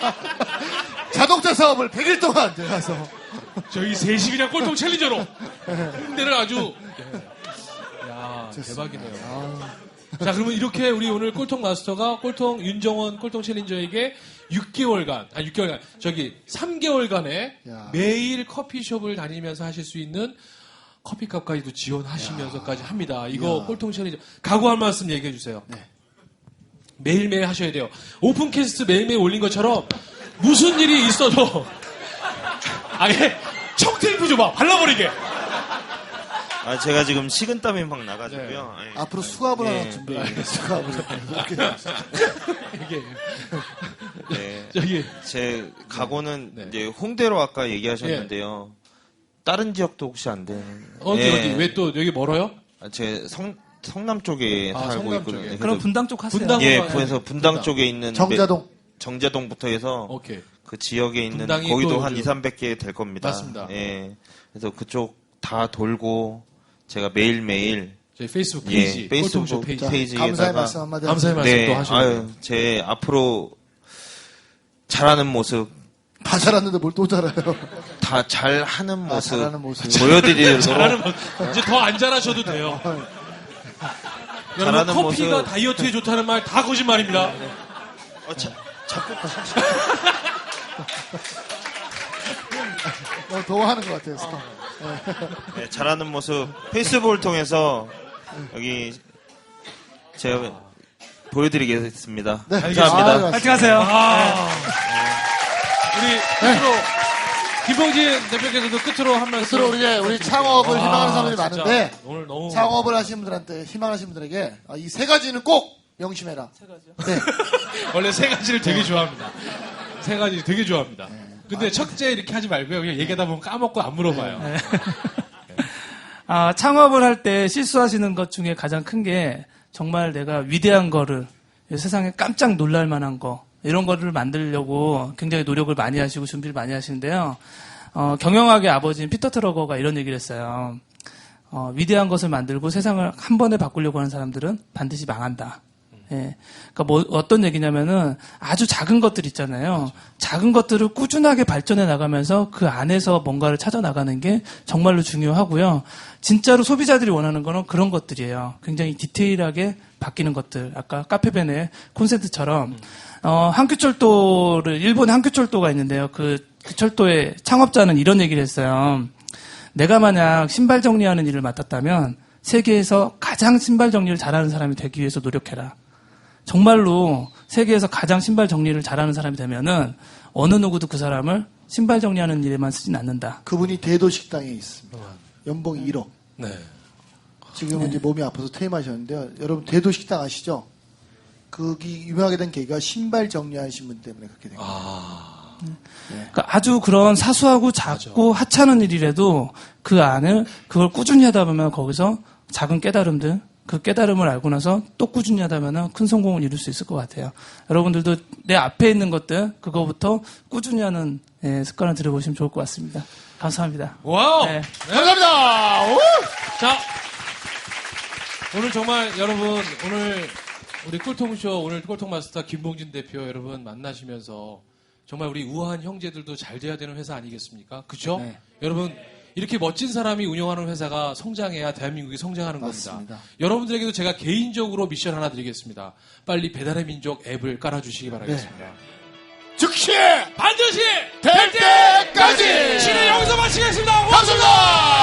자동차 사업을 100일 동안 들어가서. 저희 셋이 그냥 꼴통 챌린저로 홍대를 아주 야 대박이네요. 자 그러면 이렇게 우리 오늘 꼴통 마스터가 꼴통 윤정원 꼴통 챌린저에게 3개월간의 야. 매일 커피숍을 다니면서 하실 수 있는 커피값까지도 지원하시면서까지 합니다. 이거 야. 꼴통 챌린저 각오 한 말씀 얘기해 주세요. 네. 매일매일 하셔야 돼요. 오픈캐스트 매일매일 올린 것처럼 무슨 일이 있어도 아예 청테이프 줘봐 발라버리게. 아, 제가 지금 식은땀이 막 나가지고요. 예. 앞으로 수갑을 네. 하나 준비해. 수갑을. 이렇게. 이게 네. 저기 제 각오는 네. 이제 홍대로 아까 얘기하셨는데요. 다른 지역도 혹시 안 되는? 어디 왜 또 여기 멀어요? 제 성남 쪽에 아, 살고 성남 있거든요. 쪽에. 그럼 분당 쪽 하세요. 분당. 예, 네. 그래서 분당 쪽에 있는 정자동. 정자동부터 해서 오케이. 그 지역에 있는 분당이 거기도 또 한 2, 요즘- 300개 될 겁니다. 맞습니다. 예. 그래서 그쪽 다 돌고 제가 매일매일 저희 페이스북 예, 페이지 페이스북 꼴통쇼 페이지 자, 페이지에다가- 감사의 말씀 한마디 감사의 말씀 네, 또 하셔야 돼요. 아유, 제 앞으로 잘하는 모습, 다 잘하는데 뭘 또 잘해요. 다 잘하는 모습, 잘하는 모습. 보여드리도록 잘하는 이제 더 안 잘하셔도 돼요. 여러분 잘하는 커피가 모습. 다이어트에 좋다는 말 다 거짓말입니다. 자꾸 너무 더워하는 것 같아서. 네, 잘하는 모습 페이스북을 통해서 여기 제가 보여드리겠습니다. 네, 감사합니다. 알겠습니다. 파이팅 하세요. 우리 끝으로 김봉진 대표께서도 끝으로 한 말씀. 끝으로 우리 창업을 희망하는 사람들이 진짜 많은데 오늘 너무 창업을 하시는 분들한테 희망하시는 분들에게 이 세 가지는 꼭 명심해라. 세 가지요? 네. 원래 세 가지를 되게 좋아합니다. 세 가지 되게 좋아합니다. 근데 첫째 이렇게 하지 말고요. 그냥 얘기하다 보면 까먹고 안 물어봐요. 창업을 할 때 실수하시는 것 중에 가장 큰 게 정말 내가 위대한 거를 세상에 깜짝 놀랄 만한 거 이런 거를 만들려고 굉장히 노력을 많이 하시고 준비를 많이 하시는데요. 경영학의 아버지인 피터 트러거가 이런 얘기를 했어요. 위대한 것을 만들고 세상을 한 번에 바꾸려고 하는 사람들은 반드시 망한다. 예. 그러니까 어떤 얘기냐면은 아주 작은 것들 있잖아요. 작은 것들을 꾸준하게 발전해 나가면서 그 안에서 뭔가를 찾아 나가는 게 정말로 중요하고요. 진짜로 소비자들이 원하는 거는 그런 것들이에요. 굉장히 디테일하게 바뀌는 것들. 아까 카페벤의 콘센트처럼 한큐철도를 일본 한큐철도가 있는데요. 그 철도의 창업자는 이런 얘기를 했어요. 내가 만약 신발 정리하는 일을 맡았다면 세계에서 가장 신발 정리를 잘하는 사람이 되기 위해서 노력해라. 정말로 세계에서 가장 신발 정리를 잘하는 사람이 되면은 어느 누구도 그 사람을 신발 정리하는 일에만 쓰진 않는다. 그분이 대도식당에 있습니다. 연봉 1억. 네. 지금은 이제 몸이 아파서 퇴임하셨는데요. 여러분 대도식당 아시죠? 거기 유명하게 된 계기가 신발 정리하신 분 때문에 그렇게 된 거예요. 그러니까 아주 그런 사소하고 작고 하찮은 일이라도 그 안을 그걸 꾸준히 하다 보면 거기서 작은 깨달음들 그 깨달음을 알고 나서 또 꾸준히 하다 보면 큰 성공을 이룰 수 있을 것 같아요. 여러분들도 내 앞에 있는 것들 그거부터 꾸준히 하는 습관을 들여보시면 좋을 것 같습니다. 감사합니다. 와우! 네. 감사합니다. 오! 자, 오늘 정말 여러분, 오늘 우리 꿀통쇼, 오늘 꿀통마스터 김봉진 대표 여러분 만나시면서 정말 우리 우아한 형제들도 잘 돼야 되는 회사 아니겠습니까? 그죠? 네. 여러분, 이렇게 멋진 사람이 운영하는 회사가 성장해야 대한민국이 성장하는 맞습니다. 겁니다. 여러분들에게도 제가 개인적으로 미션 하나 드리겠습니다. 빨리 배달의 민족 앱을 깔아주시기 바라겠습니다. 즉시 반드시 될 때까지! 시는 여기서 마치겠습니다. 감사합니다.